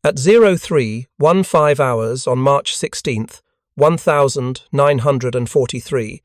At 03:15 hours on March 16, 1943,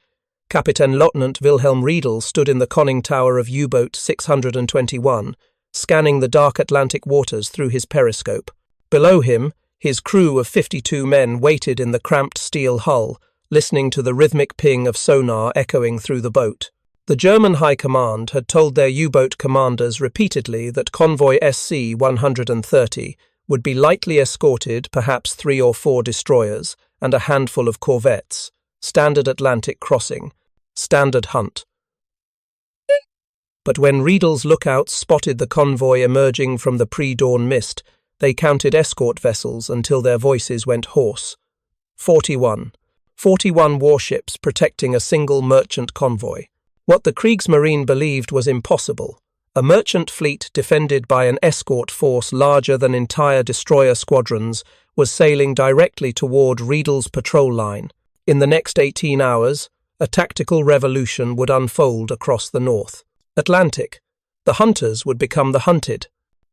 Captain Lieutenant Wilhelm Riedel stood in the conning tower of U-boat 621, scanning the dark Atlantic waters through his periscope. Below him, his crew of 52 men waited in the cramped steel hull, listening to the rhythmic ping of sonar echoing through the boat. The German High Command had told their U-boat commanders repeatedly that Convoy SC-130 would be lightly escorted, perhaps 3 or 4 destroyers, and a handful of corvettes, standard Atlantic crossing, standard hunt. But when Riedel's lookouts spotted the convoy emerging from the pre-dawn mist, they counted escort vessels until their voices went hoarse. 41 warships protecting a single merchant convoy. What the Kriegsmarine believed was impossible. A merchant fleet defended by an escort force larger than entire destroyer squadrons was sailing directly toward Riedel's patrol line. In the next 18 hours, a tactical revolution would unfold across the North Atlantic. The hunters would become the hunted.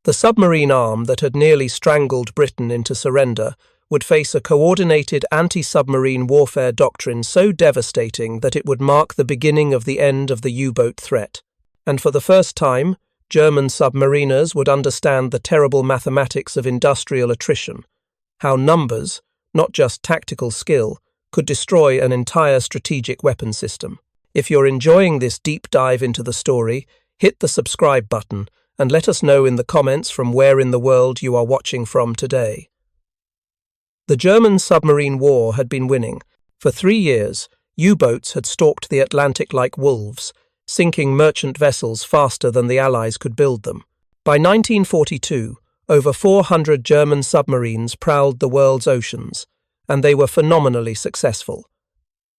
The submarine arm that had nearly strangled Britain into surrender would face a coordinated anti-submarine warfare doctrine so devastating that it would mark the beginning of the end of the U-boat threat. And for the first time, German submariners would understand the terrible mathematics of industrial attrition, how numbers, not just tactical skill, could destroy an entire strategic weapon system. If you're enjoying this deep dive into the story, hit the subscribe button and let us know in the comments from where in the world you are watching from today. The German submarine war had been winning. For 3 years, U-boats had stalked the Atlantic like wolves, sinking merchant vessels faster than the Allies could build them. By 1942, over 400 German submarines prowled the world's oceans, and they were phenomenally successful.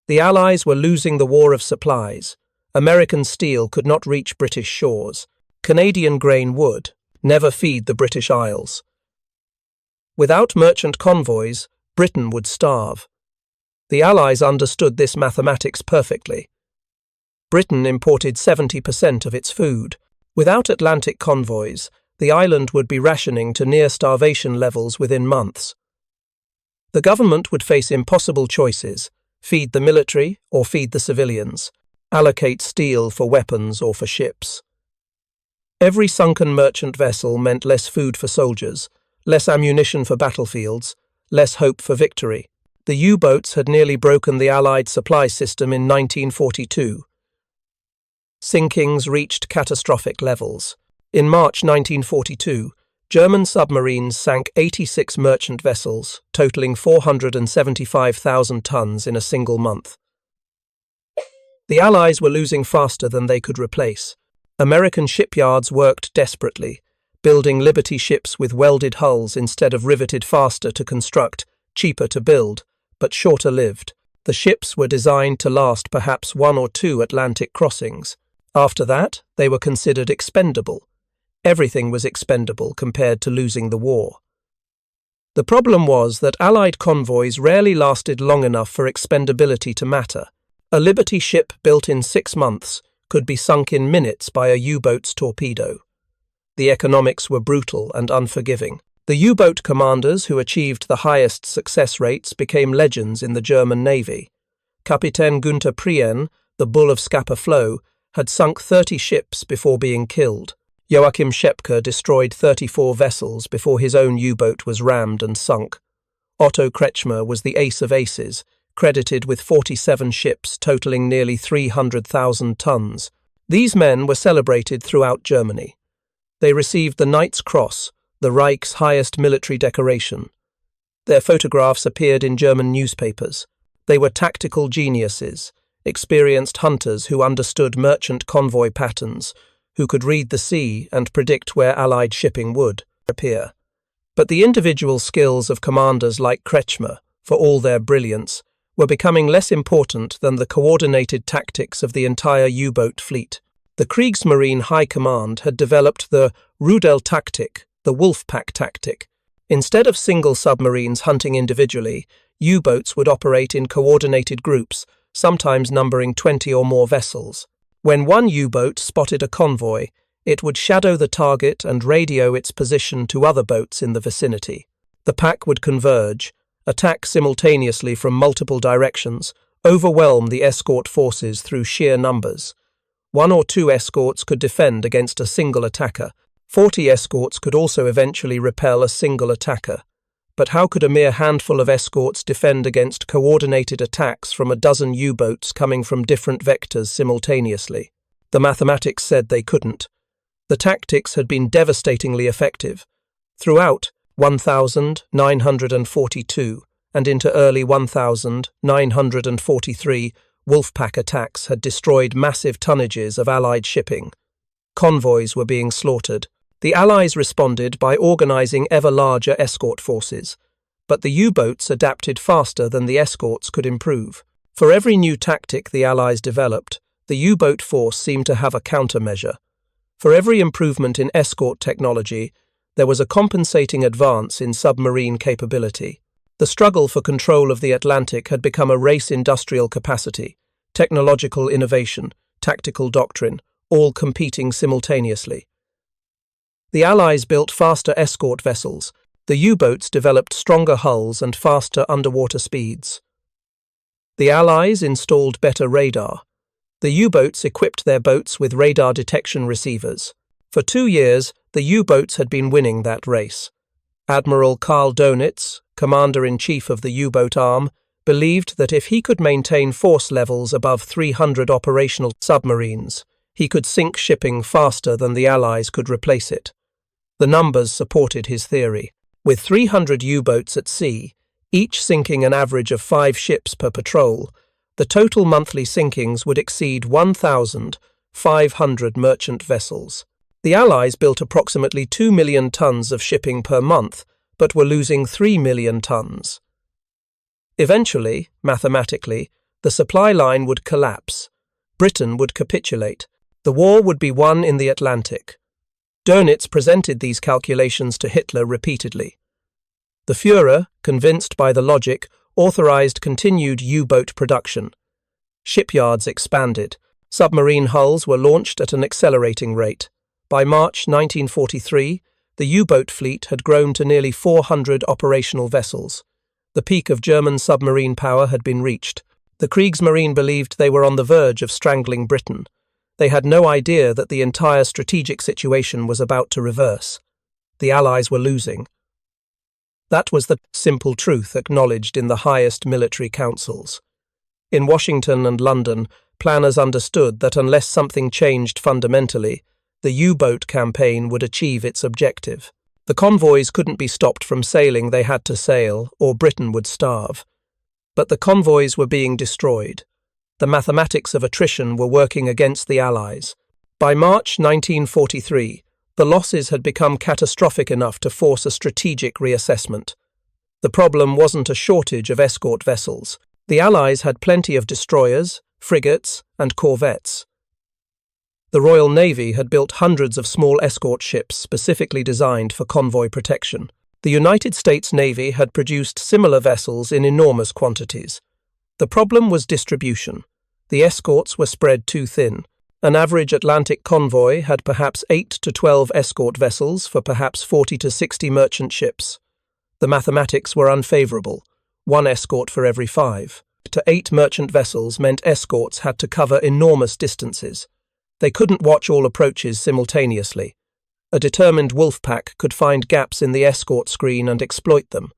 The Allies were losing the war of supplies. American steel could not reach British shores. Canadian grain would never feed the British Isles. Without merchant convoys, Britain would starve. The Allies understood this mathematics perfectly. Britain imported 70% of its food. Without Atlantic convoys, the island would be rationing to near starvation levels within months. The government would face impossible choices: feed the military or feed the civilians, allocate steel for weapons or for ships. Every sunken merchant vessel meant less food for soldiers, less ammunition for battlefields, less hope for victory. The U-boats had nearly broken the Allied supply system in 1942. Sinkings reached catastrophic levels. In March 1942, German submarines sank 86 merchant vessels, totaling 475,000 tons in a single month. The Allies were losing faster than they could replace. American shipyards worked desperately, building Liberty ships with welded hulls instead of riveted, faster to construct, cheaper to build, but shorter lived. The ships were designed to last perhaps 1 or 2 Atlantic crossings. After that, they were considered expendable. Everything was expendable compared to losing the war. The problem was that Allied convoys rarely lasted long enough for expendability to matter. A Liberty ship built in 6 months could be sunk in minutes by a U-boat's torpedo. The economics were brutal and unforgiving. The U-boat commanders who achieved the highest success rates became legends in the German Navy. Kapitän Günther Prien, the Bull of Scapa Flow, had sunk 30 ships before being killed. Joachim Schepke destroyed 34 vessels before his own U-boat was rammed and sunk. Otto Kretschmer was the ace of aces, credited with 47 ships totaling nearly 300,000 tons. These men were celebrated throughout Germany. They received the Knight's Cross, the Reich's highest military decoration. Their photographs appeared in German newspapers. They were tactical geniuses, experienced hunters who understood merchant convoy patterns, who could read the sea and predict where Allied shipping would appear. But the individual skills of commanders like Kretschmer, for all their brilliance, were becoming less important than the coordinated tactics of the entire U-boat fleet. The Kriegsmarine High Command had developed the Rudeltaktik, the Wolfpack tactic. Instead of single submarines hunting individually, U-boats would operate in coordinated groups, sometimes numbering 20 or more vessels. When one U-boat spotted a convoy, it would shadow the target and radio its position to other boats in the vicinity. The pack would converge, attack simultaneously from multiple directions, overwhelm the escort forces through sheer numbers. 1 or 2 escorts could defend against a single attacker. 40 escorts could also eventually repel a single attacker. But how could a mere handful of escorts defend against coordinated attacks from a dozen U-boats coming from different vectors simultaneously? The mathematics said they couldn't. The tactics had been devastatingly effective. Throughout 1942 and into early 1943, Wolfpack attacks had destroyed massive tonnages of Allied shipping. Convoys were being slaughtered. The Allies responded by organizing ever larger escort forces, but the U-boats adapted faster than the escorts could improve. For every new tactic the Allies developed, the U-boat force seemed to have a countermeasure. For every improvement in escort technology, there was a compensating advance in submarine capability. The struggle for control of the Atlantic had become a race industrial capacity, technological innovation, tactical doctrine, all competing simultaneously. The Allies built faster escort vessels. The U-boats developed stronger hulls and faster underwater speeds. The Allies installed better radar. The U-boats equipped their boats with radar detection receivers. For 2 years, the U-boats had been winning that race. Admiral Karl Dönitz, Commander-in-Chief of the U-boat arm, believed that if he could maintain force levels above 300 operational submarines, he could sink shipping faster than the Allies could replace it. The numbers supported his theory. With 300 U-boats at sea, each sinking an average of 5 ships per patrol, the total monthly sinkings would exceed 1,500 merchant vessels. The Allies built approximately 2 million tons of shipping per month, but were losing 3 million tons. Eventually, mathematically, the supply line would collapse. Britain would capitulate. The war would be won in the Atlantic. Dönitz presented these calculations to Hitler repeatedly. The Führer, convinced by the logic, authorized continued U-boat production. Shipyards expanded. Submarine hulls were launched at an accelerating rate. By March 1943, the U-boat fleet had grown to nearly 400 operational vessels. The peak of German submarine power had been reached. The Kriegsmarine believed they were on the verge of strangling Britain. They had no idea that the entire strategic situation was about to reverse. The Allies were losing. That was the simple truth acknowledged in the highest military councils. In Washington and London, planners understood that unless something changed fundamentally, the U-boat campaign would achieve its objective. The convoys couldn't be stopped from sailing, they had to sail, or Britain would starve. But the convoys were being destroyed. The mathematics of attrition were working against the Allies. By March 1943, the losses had become catastrophic enough to force a strategic reassessment. The problem wasn't a shortage of escort vessels. The Allies had plenty of destroyers, frigates, and corvettes. The Royal Navy had built hundreds of small escort ships specifically designed for convoy protection. The United States Navy had produced similar vessels in enormous quantities. The problem was distribution. The escorts were spread too thin. An average Atlantic convoy had perhaps 8 to 12 escort vessels for perhaps 40 to 60 merchant ships. The mathematics were unfavorable. 1 escort for every 5 to 8 merchant vessels meant escorts had to cover enormous distances. They couldn't watch all approaches simultaneously. A determined Wolfpack could find gaps in the escort screen and exploit them.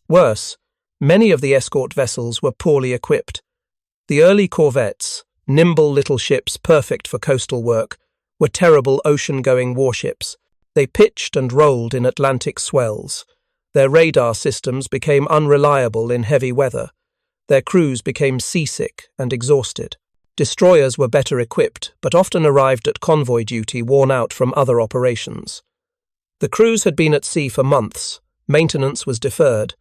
Worse, many of the escort vessels were poorly equipped. The early corvettes, nimble little ships perfect for coastal work, were terrible ocean-going warships. They pitched and rolled in Atlantic swells. Their radar systems became unreliable in heavy weather. Their crews became seasick and exhausted. Destroyers were better equipped, but often arrived at convoy duty worn out from other operations. The crews had been at sea for months. Maintenance was deferred.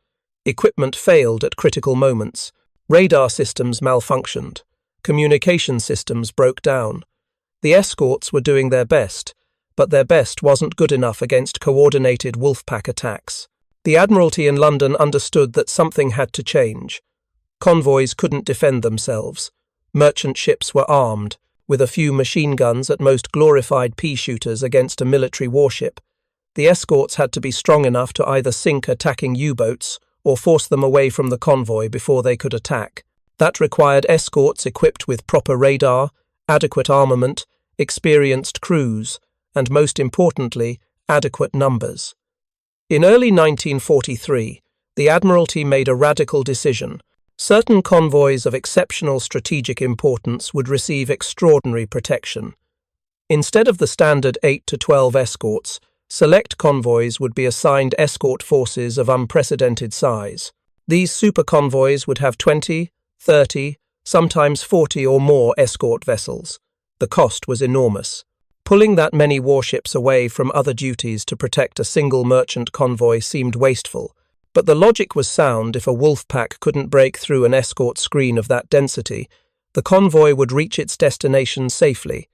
Equipment failed at critical moments. Radar systems malfunctioned. Communication systems broke down. The escorts were doing their best, but their best wasn't good enough against coordinated Wolfpack attacks. The Admiralty in London understood that something had to change. Convoys couldn't defend themselves. Merchant ships were armed, with a few machine guns at most glorified pea shooters against a military warship. The escorts had to be strong enough to either sink attacking U-boats or force them away from the convoy before they could attack. That required escorts equipped with proper radar, adequate armament, experienced crews, and most importantly, adequate numbers. In early 1943, the Admiralty made a radical decision. Certain convoys of exceptional strategic importance would receive extraordinary protection. Instead of the standard 8 to 12 escorts, select convoys would be assigned escort forces of unprecedented size. These super convoys would have 20, 30, sometimes 40 or more escort vessels. The cost was enormous. Pulling that many warships away from other duties to protect a single merchant convoy seemed wasteful, but the logic was sound. If a Wolfpack couldn't break through an escort screen of that density, the convoy would reach its destination safely.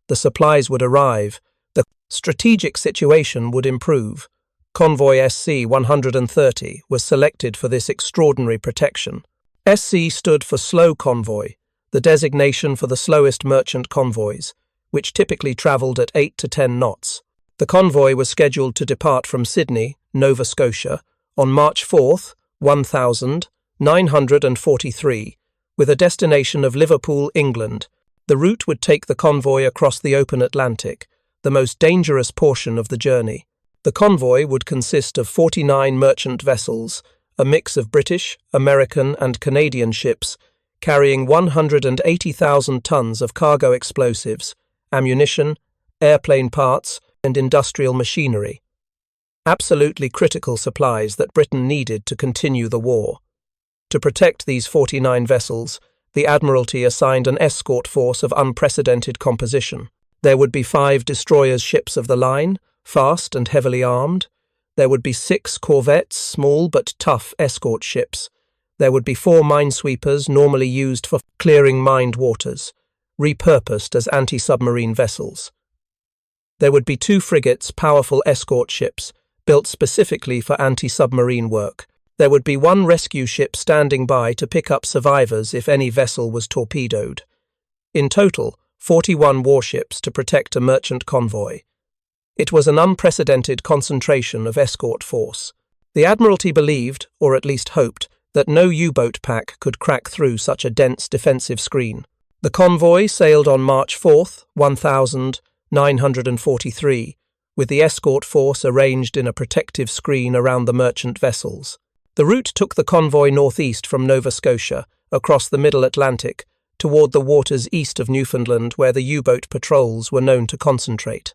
The supplies would arrive. The strategic situation would improve. Convoy SC-130 was selected for this extraordinary protection. SC stood for Slow Convoy, the designation for the slowest merchant convoys, which typically travelled at 8 to 10 knots. The convoy was scheduled to depart from Sydney, Nova Scotia, on March 4th, 1943, with a destination of Liverpool, England. The route would take the convoy across the open Atlantic, the most dangerous portion of the journey. The convoy would consist of 49 merchant vessels, a mix of British, American and Canadian ships, carrying 180,000 tons of cargo explosives, ammunition, airplane parts and industrial machinery. Absolutely critical supplies that Britain needed to continue the war. To protect these 49 vessels, the Admiralty assigned an escort force of unprecedented composition. There would be 5 destroyers ships of the line, fast and heavily armed. There would be 6 corvettes, small but tough escort ships. There would be 4 minesweepers normally used for clearing mined waters, repurposed as anti-submarine vessels. There would be 2 frigates, powerful escort ships, built specifically for anti-submarine work. There would be 1 rescue ship standing by to pick up survivors if any vessel was torpedoed. In total, 41 warships to protect a merchant convoy. It was an unprecedented concentration of escort force. The Admiralty believed, or at least hoped, that no U-boat pack could crack through such a dense defensive screen. The convoy sailed on March 4th, 1943, with the escort force arranged in a protective screen around the merchant vessels. The route took the convoy northeast from Nova Scotia, across the Middle Atlantic, toward the waters east of Newfoundland where the U-boat patrols were known to concentrate.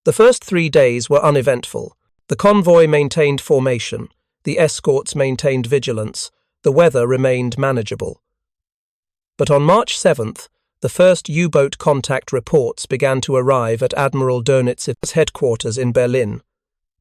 The first 3 days were uneventful. The convoy maintained formation, the escorts maintained vigilance, the weather remained manageable. But on March 7th, the first U-boat contact reports began to arrive at Admiral Dönitz's headquarters in Berlin.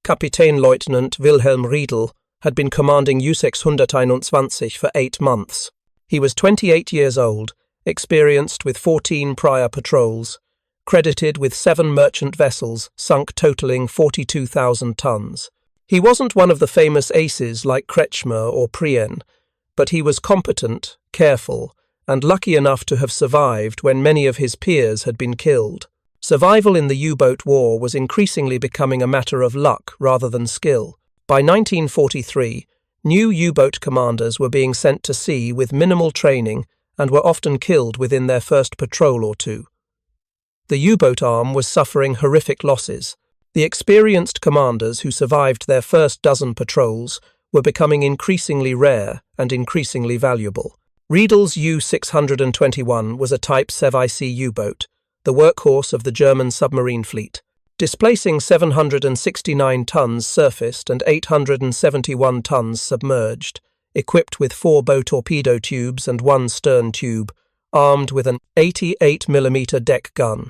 Kapitänleutnant Wilhelm Riedel had been commanding U-621 for 8 months. He was 28 years old, experienced with 14 prior patrols, credited with 7 merchant vessels sunk totaling 42,000 tons. He wasn't one of the famous aces like Kretschmer or Prien, but he was competent, careful, and lucky enough to have survived when many of his peers had been killed. Survival in the U-boat war was increasingly becoming a matter of luck rather than skill. By 1943, new U-boat commanders were being sent to sea with minimal training and were often killed within their first patrol or 2. The U-boat arm was suffering horrific losses. The experienced commanders who survived their first dozen patrols were becoming increasingly rare and increasingly valuable. Riedel's U-621 was a Type Sevice U-boat, the workhorse of the German submarine fleet. Displacing 769 tons surfaced and 871 tons submerged, equipped with 4 bow torpedo tubes and 1 stern tube, armed with an 88mm deck gun.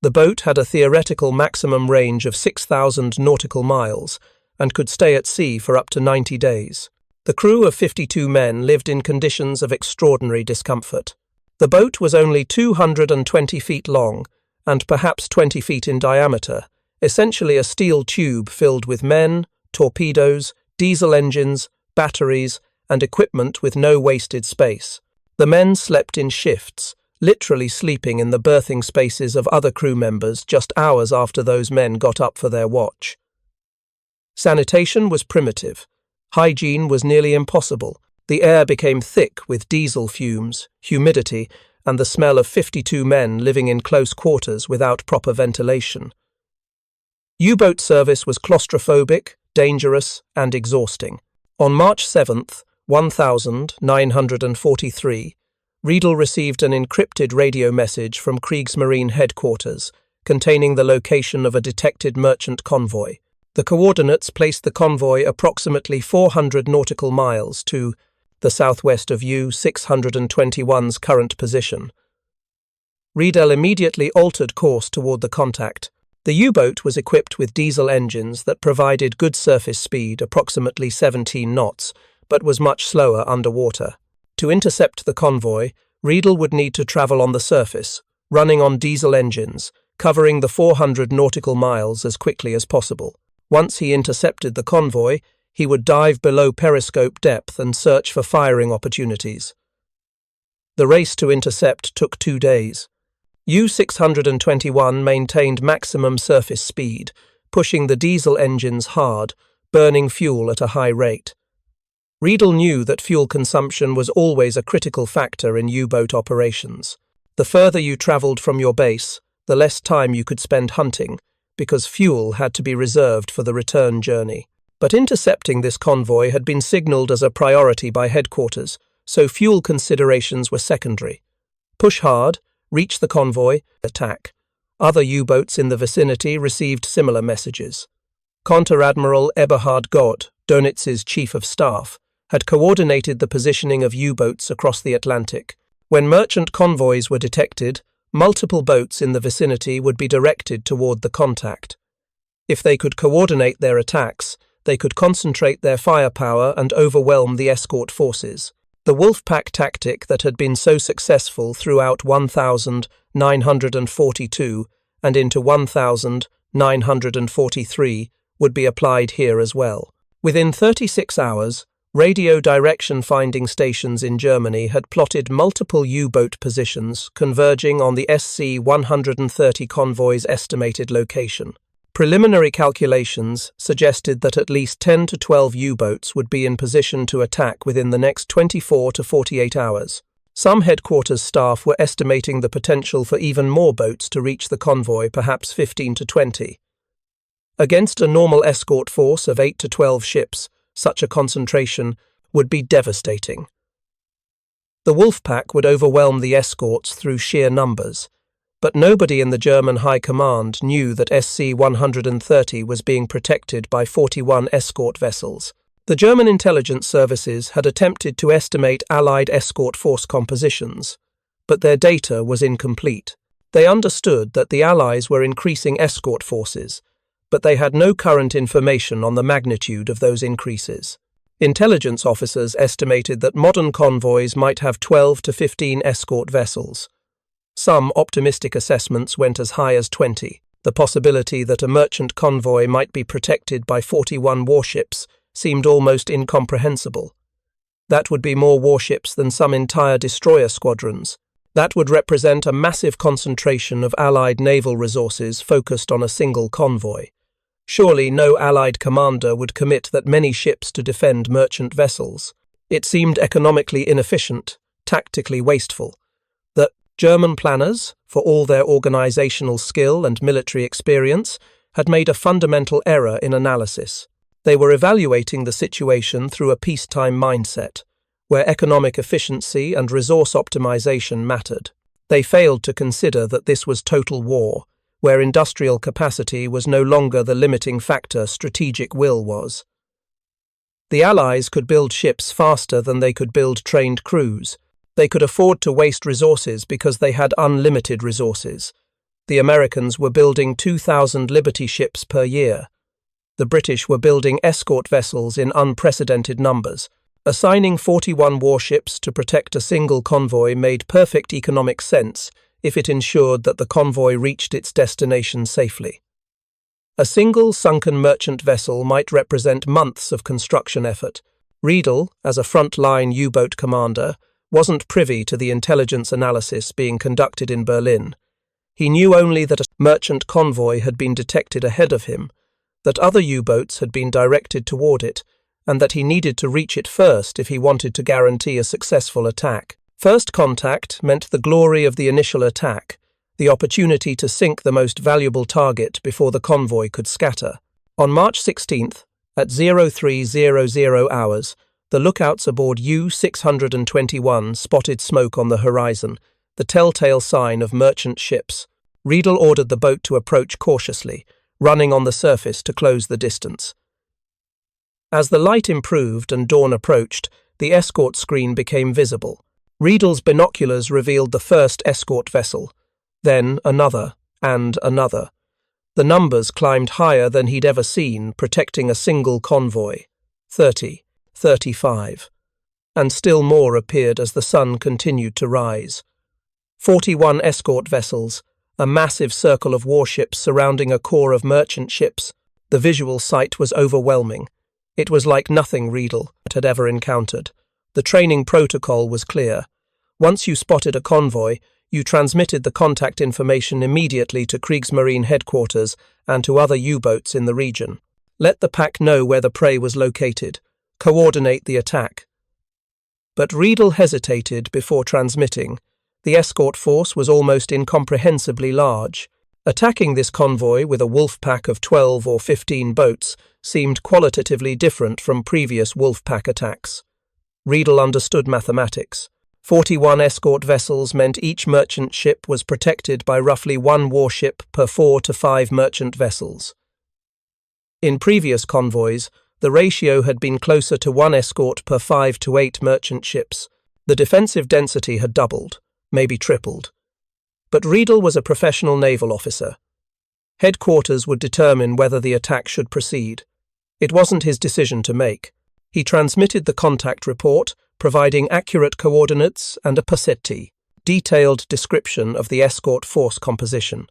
The boat had a theoretical maximum range of 6,000 nautical miles and could stay at sea for up to 90 days. The crew of 52 men lived in conditions of extraordinary discomfort. The boat was only 220 feet long and perhaps 20 feet in diameter, essentially a steel tube filled with men, torpedoes, diesel engines, batteries, and equipment with no wasted space. The men slept in shifts, literally sleeping in the berthing spaces of other crew members just hours after those men got up for their watch. Sanitation was primitive. Hygiene was nearly impossible. The air became thick with diesel fumes, humidity, and the smell of 52 men living in close quarters without proper ventilation. U-boat service was claustrophobic, dangerous, and exhausting. On March 7th, 1943, Riedel received an encrypted radio message from Kriegsmarine headquarters containing the location of a detected merchant convoy. The coordinates placed the convoy approximately 400 nautical miles to the southwest of U-621's current position. Riedel immediately altered course toward the contact. The U-boat was equipped with diesel engines that provided good surface speed, approximately 17 knots, but was much slower underwater. To intercept the convoy, Riedel would need to travel on the surface, running on diesel engines, covering the 400 nautical miles as quickly as possible. Once he intercepted the convoy, he would dive below periscope depth and search for firing opportunities. The race to intercept took 2 days. U-621 maintained maximum surface speed, pushing the diesel engines hard, burning fuel at a high rate. Riedel knew that fuel consumption was always a critical factor in U-boat operations. The further you travelled from your base, the less time you could spend hunting, because fuel had to be reserved for the return journey. But intercepting this convoy had been signalled as a priority by headquarters, so fuel considerations were secondary. Push hard, reach the convoy, attack. Other U-boats in the vicinity received similar messages. Conter-Admiral Eberhard Gott, Dönitz's chief of staff, had coordinated the positioning of U-boats across the Atlantic. When merchant convoys were detected, multiple boats in the vicinity would be directed toward the contact. If they could coordinate their attacks, they could concentrate their firepower and overwhelm the escort forces. The Wolfpack tactic that had been so successful throughout 1942 and into 1943 would be applied here as well. Within 36 hours, radio direction finding stations in Germany had plotted multiple U-boat positions converging on the SC-130 convoy's estimated location. Preliminary calculations suggested that at least 10 to 12 U-boats would be in position to attack within the next 24 to 48 hours. Some headquarters staff were estimating the potential for even more boats to reach the convoy, perhaps 15 to 20. Against a normal escort force of 8 to 12 ships, such a concentration would be devastating. The Wolfpack would overwhelm the escorts through sheer numbers, but nobody in the German High Command knew that SC-130 was being protected by 41 escort vessels. The German intelligence services had attempted to estimate Allied escort force compositions, but their data was incomplete. They understood that the Allies were increasing escort forces, but they had no current information on the magnitude of those increases. Intelligence officers estimated that modern convoys might have 12 to 15 escort vessels. Some optimistic assessments went as high as 20. The possibility that a merchant convoy might be protected by 41 warships seemed almost incomprehensible. That would be more warships than some entire destroyer squadrons. That would represent a massive concentration of Allied naval resources focused on a single convoy. Surely no Allied commander would commit that many ships to defend merchant vessels. It seemed economically inefficient, tactically wasteful. The German planners, for all their organizational skill and military experience, had made a fundamental error in analysis. They were evaluating the situation through a peacetime mindset, where economic efficiency and resource optimization mattered. They failed to consider that this was total war, where industrial capacity was no longer the limiting factor, strategic will was. The Allies could build ships faster than they could build trained crews. They could afford to waste resources because they had unlimited resources. The Americans were building 2,000 Liberty ships per year. The British were building escort vessels in unprecedented numbers. Assigning 41 warships to protect a single convoy made perfect economic sense if it ensured that the convoy reached its destination safely. A single sunken merchant vessel might represent months of construction effort. Riedel, as a front-line U-boat commander, wasn't privy to the intelligence analysis being conducted in Berlin. He knew only that a merchant convoy had been detected ahead of him, that other U-boats had been directed toward it, and that he needed to reach it first if he wanted to guarantee a successful attack. First contact meant the glory of the initial attack, the opportunity to sink the most valuable target before the convoy could scatter. On March 16th, at 0300 hours, the lookouts aboard U-621 spotted smoke on the horizon, the telltale sign of merchant ships. Riedel ordered the boat to approach cautiously, running on the surface to close the distance. As the light improved and dawn approached, the escort screen became visible. Riedel's binoculars revealed the first escort vessel, then another, and another. The numbers climbed higher than he'd ever seen, protecting a single convoy. 30, 35. And still more appeared as the sun continued to rise. 41 escort vessels, a massive circle of warships surrounding a core of merchant ships. The visual sight was overwhelming. It was like nothing Riedel had ever encountered. The training protocol was clear. Once you spotted a convoy, you transmitted the contact information immediately to Kriegsmarine headquarters and to other U-boats in the region. Let the pack know where the prey was located. Coordinate the attack. But Riedel hesitated before transmitting. The escort force was almost incomprehensibly large. Attacking this convoy with a Wolfpack of 12 or 15 boats seemed qualitatively different from previous Wolfpack attacks. Riedel understood mathematics. 41 escort vessels meant each merchant ship was protected by roughly one warship per 4 to 5 merchant vessels. In previous convoys, the ratio had been closer to 1 escort per 5 to 8 merchant ships. The defensive density had doubled, maybe tripled. But Riedel was a professional naval officer. Headquarters would determine whether the attack should proceed. It wasn't his decision to make. He transmitted the contact report, providing accurate coordinates and a passetti, detailed description of the escort force composition.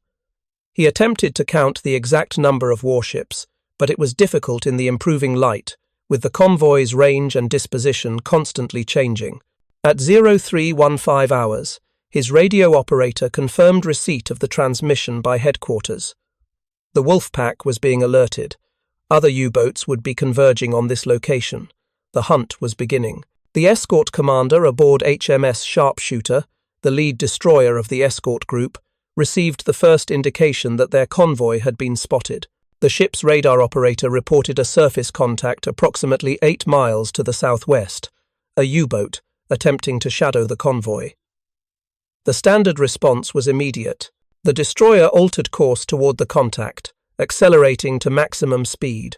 He attempted to count the exact number of warships, but it was difficult in the improving light, with the convoy's range and disposition constantly changing. At 0315 hours, his radio operator confirmed receipt of the transmission by headquarters. The Wolfpack was being alerted. Other U-boats would be converging on this location. The hunt was beginning. The escort commander aboard HMS Sharpshooter, the lead destroyer of the escort group, received the first indication that their convoy had been spotted. The ship's radar operator reported a surface contact approximately 8 miles to the southwest, a U-boat attempting to shadow the convoy. The standard response was immediate. The destroyer altered course toward the contact, accelerating to maximum speed.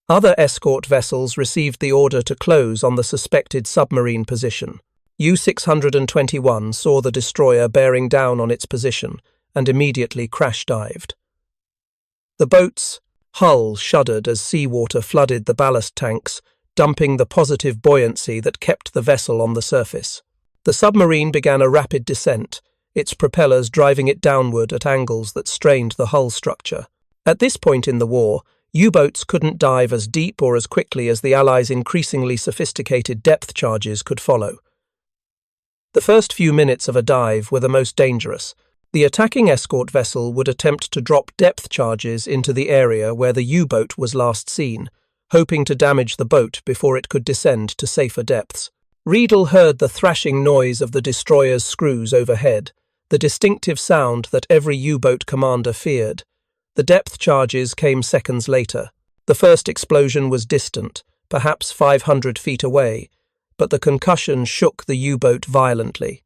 Other escort vessels received the order to close on the suspected submarine position. U-621 saw the destroyer bearing down on its position and immediately crash-dived. The boat's hull shuddered as seawater flooded the ballast tanks, dumping the positive buoyancy that kept the vessel on the surface. The submarine began a rapid descent, its propellers driving it downward at angles that strained the hull structure. At this point in the war, U-boats couldn't dive as deep or as quickly as the Allies' increasingly sophisticated depth charges could follow. The first few minutes of a dive were the most dangerous. The attacking escort vessel would attempt to drop depth charges into the area where the U-boat was last seen, hoping to damage the boat before it could descend to safer depths. Riedel heard the thrashing noise of the destroyer's screws overhead, the distinctive sound that every U-boat commander feared. The depth charges came seconds later. The first explosion was distant, perhaps 500 feet away, but the concussion shook the U-boat violently.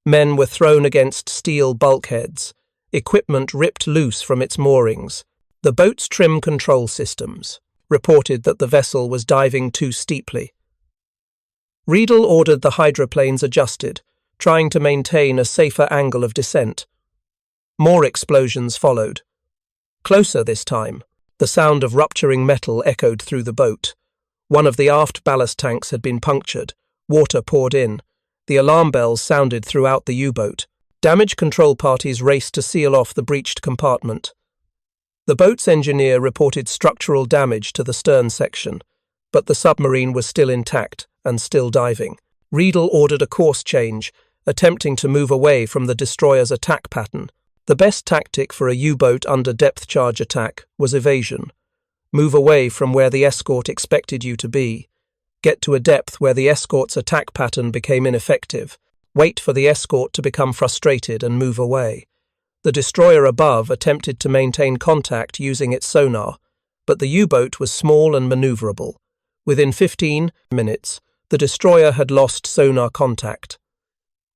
Men were thrown against steel bulkheads, equipment ripped loose from its moorings. The boat's trim control systems reported that the vessel was diving too steeply. Riedel ordered the hydroplanes adjusted, trying to maintain a safer angle of descent. More explosions followed. Closer this time, the sound of rupturing metal echoed through the boat. One of the aft ballast tanks had been punctured. Water poured in. The alarm bells sounded throughout the U-boat. Damage control parties raced to seal off the breached compartment. The boat's engineer reported structural damage to the stern section, but the submarine was still intact and still diving. Riedel ordered a course change, attempting to move away from the destroyer's attack pattern. The best tactic for a U-boat under depth charge attack was evasion. Move away from where the escort expected you to be. Get to a depth where the escort's attack pattern became ineffective. Wait for the escort to become frustrated and move away. The destroyer above attempted to maintain contact using its sonar, but the U-boat was small and maneuverable. Within 15 minutes, the destroyer had lost sonar contact.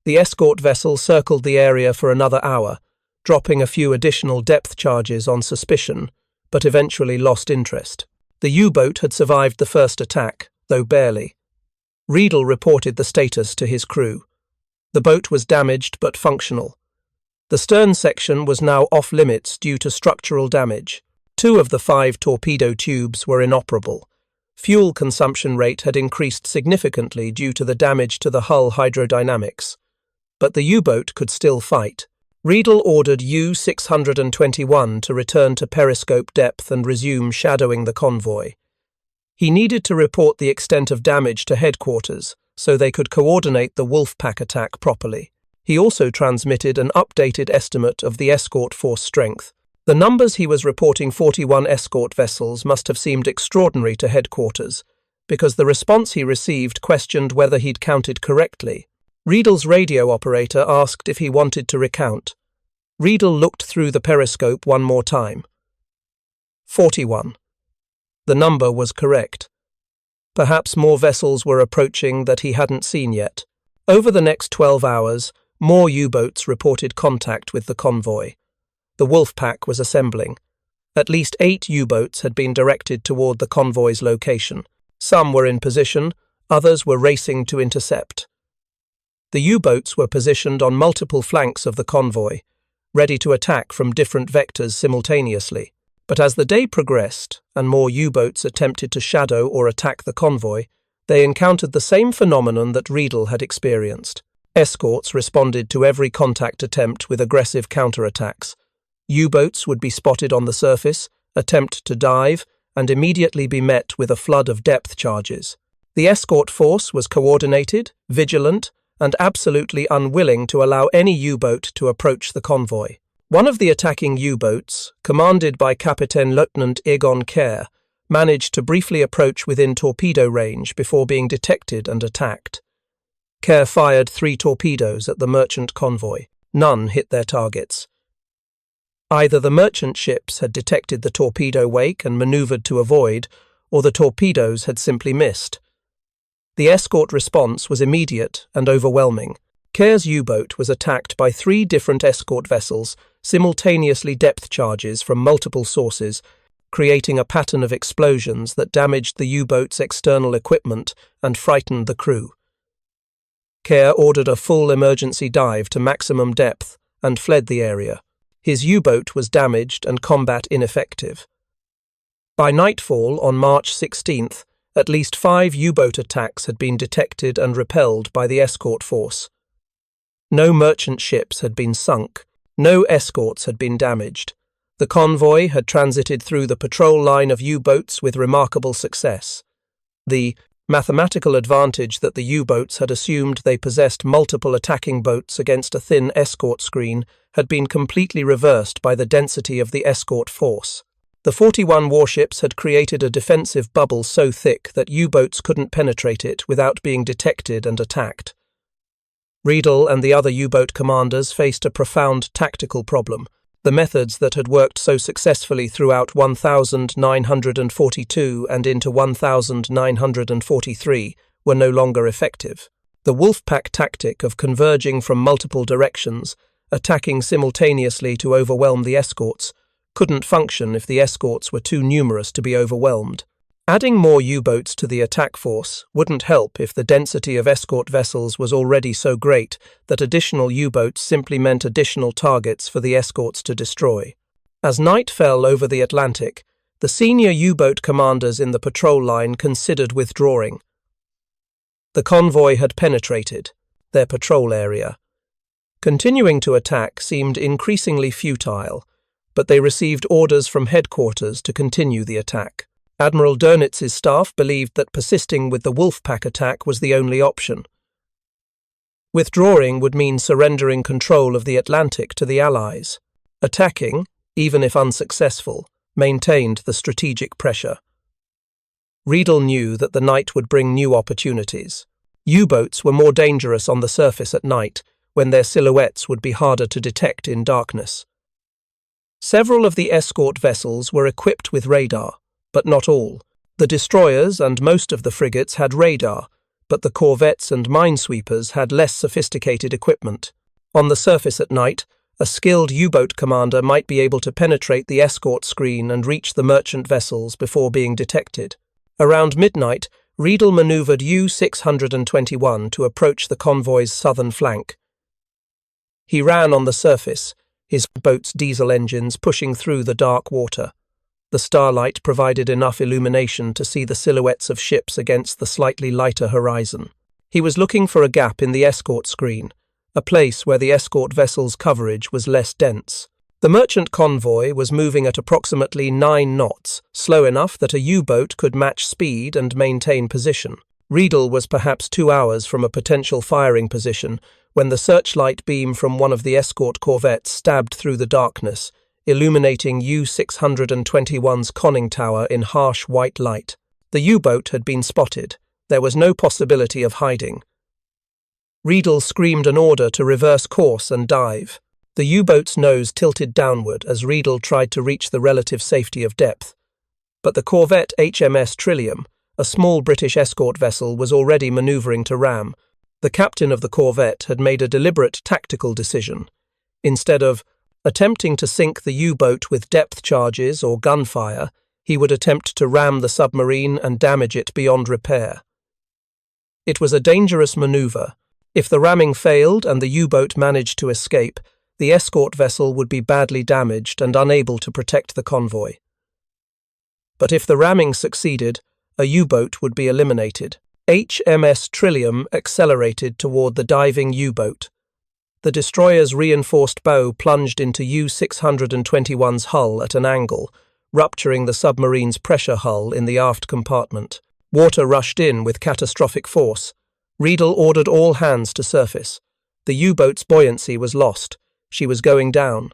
The escort vessel circled the area for another hour, dropping a few additional depth charges on suspicion, but eventually lost interest. The U-boat had survived the first attack, though barely. Riedel reported the status to his crew. The boat was damaged but functional. The stern section was now off-limits due to structural damage. 2 of the 5 torpedo tubes were inoperable. Fuel consumption rate had increased significantly due to the damage to the hull hydrodynamics. But the U-boat could still fight. Riedel ordered U-621 to return to periscope depth and resume shadowing the convoy. He needed to report the extent of damage to headquarters so they could coordinate the Wolfpack attack properly. He also transmitted an updated estimate of the escort force strength. The numbers he was reporting, 41 escort vessels, must have seemed extraordinary to headquarters, because the response he received questioned whether he'd counted correctly. Riedel's radio operator asked if he wanted to recount. Riedel looked through the periscope one more time. 41. The number was correct. Perhaps more vessels were approaching that he hadn't seen yet. Over the next 12 hours, more U-boats reported contact with the convoy. The Wolfpack was assembling. At least 8 U-boats had been directed toward the convoy's location. Some were in position, others were racing to intercept. The U-boats were positioned on multiple flanks of the convoy, ready to attack from different vectors simultaneously. But as the day progressed and more U-boats attempted to shadow or attack the convoy, they encountered the same phenomenon that Riedel had experienced. Escorts responded to every contact attempt with aggressive counterattacks. U-boats would be spotted on the surface, attempt to dive, and immediately be met with a flood of depth charges. The escort force was coordinated, vigilant, and absolutely unwilling to allow any U-boat to approach the convoy. One of the attacking U-boats, commanded by Kapitän-Leutnant Egon Kerr, managed to briefly approach within torpedo range before being detected and attacked. Kerr fired 3 torpedoes at the merchant convoy. None hit their targets. Either the merchant ships had detected the torpedo wake and maneuvered to avoid, or the torpedoes had simply missed. The escort response was immediate and overwhelming. Kerr's U-boat was attacked by 3 different escort vessels, simultaneously depth charges from multiple sources, creating a pattern of explosions that damaged the U-boat's external equipment and frightened the crew. Kerr ordered a full emergency dive to maximum depth and fled the area. His U-boat was damaged and combat ineffective. By nightfall on March 16th, at least 5 U-boat attacks had been detected and repelled by the escort force. No merchant ships had been sunk, no escorts had been damaged. The convoy had transited through the patrol line of U-boats with remarkable success. The mathematical advantage that the U-boats had assumed they possessed multiple attacking boats against a thin escort screen had been completely reversed by the density of the escort force. The 41 warships had created a defensive bubble so thick that U-boats couldn't penetrate it without being detected and attacked. Riedel and the other U-boat commanders faced a profound tactical problem. The methods that had worked so successfully throughout 1942 and into 1943 were no longer effective. The Wolfpack tactic of converging from multiple directions, attacking simultaneously to overwhelm the escorts, couldn't function if the escorts were too numerous to be overwhelmed. Adding more U-boats to the attack force wouldn't help if the density of escort vessels was already so great that additional U-boats simply meant additional targets for the escorts to destroy. As night fell over the Atlantic, the senior U-boat commanders in the patrol line considered withdrawing. The convoy had penetrated their patrol area. Continuing to attack seemed increasingly futile, but they received orders from headquarters to continue the attack. Admiral Dönitz's staff believed that persisting with the Wolfpack attack was the only option. Withdrawing would mean surrendering control of the Atlantic to the Allies. Attacking, even if unsuccessful, maintained the strategic pressure. Riedel knew that the night would bring new opportunities. U-boats were more dangerous on the surface at night, when their silhouettes would be harder to detect in darkness. Several of the escort vessels were equipped with radar, but not all. The destroyers and most of the frigates had radar, but the corvettes and minesweepers had less sophisticated equipment. On the surface at night, a skilled U-boat commander might be able to penetrate the escort screen and reach the merchant vessels before being detected. Around midnight, Riedel maneuvered U-621 to approach the convoy's southern flank. He ran on the surface, his boat's diesel engines pushing through the dark water. The starlight provided enough illumination to see the silhouettes of ships against the slightly lighter horizon. He was looking for a gap in the escort screen, a place where the escort vessel's coverage was less dense. The merchant convoy was moving at approximately 9 knots, slow enough that a U-boat could match speed and maintain position. Riedel was perhaps 2 hours from a potential firing position when the searchlight beam from one of the escort corvettes stabbed through the darkness, illuminating U-621's conning tower in harsh white light. The U-boat had been spotted. There was no possibility of hiding. Riedel screamed an order to reverse course and dive. The U-boat's nose tilted downward as Riedel tried to reach the relative safety of depth. But the corvette HMS Trillium, a small British escort vessel, was already maneuvering to ram. The captain of the corvette had made a deliberate tactical decision. Instead of attempting to sink the U-boat with depth charges or gunfire, he would attempt to ram the submarine and damage it beyond repair. It was a dangerous maneuver. If the ramming failed and the U-boat managed to escape, the escort vessel would be badly damaged and unable to protect the convoy. But if the ramming succeeded, a U-boat would be eliminated. HMS Trillium accelerated toward the diving U-boat. The destroyer's reinforced bow plunged into U-621's hull at an angle, rupturing the submarine's pressure hull in the aft compartment. Water rushed in with catastrophic force. Riedel ordered all hands to surface. The U-boat's buoyancy was lost. She was going down.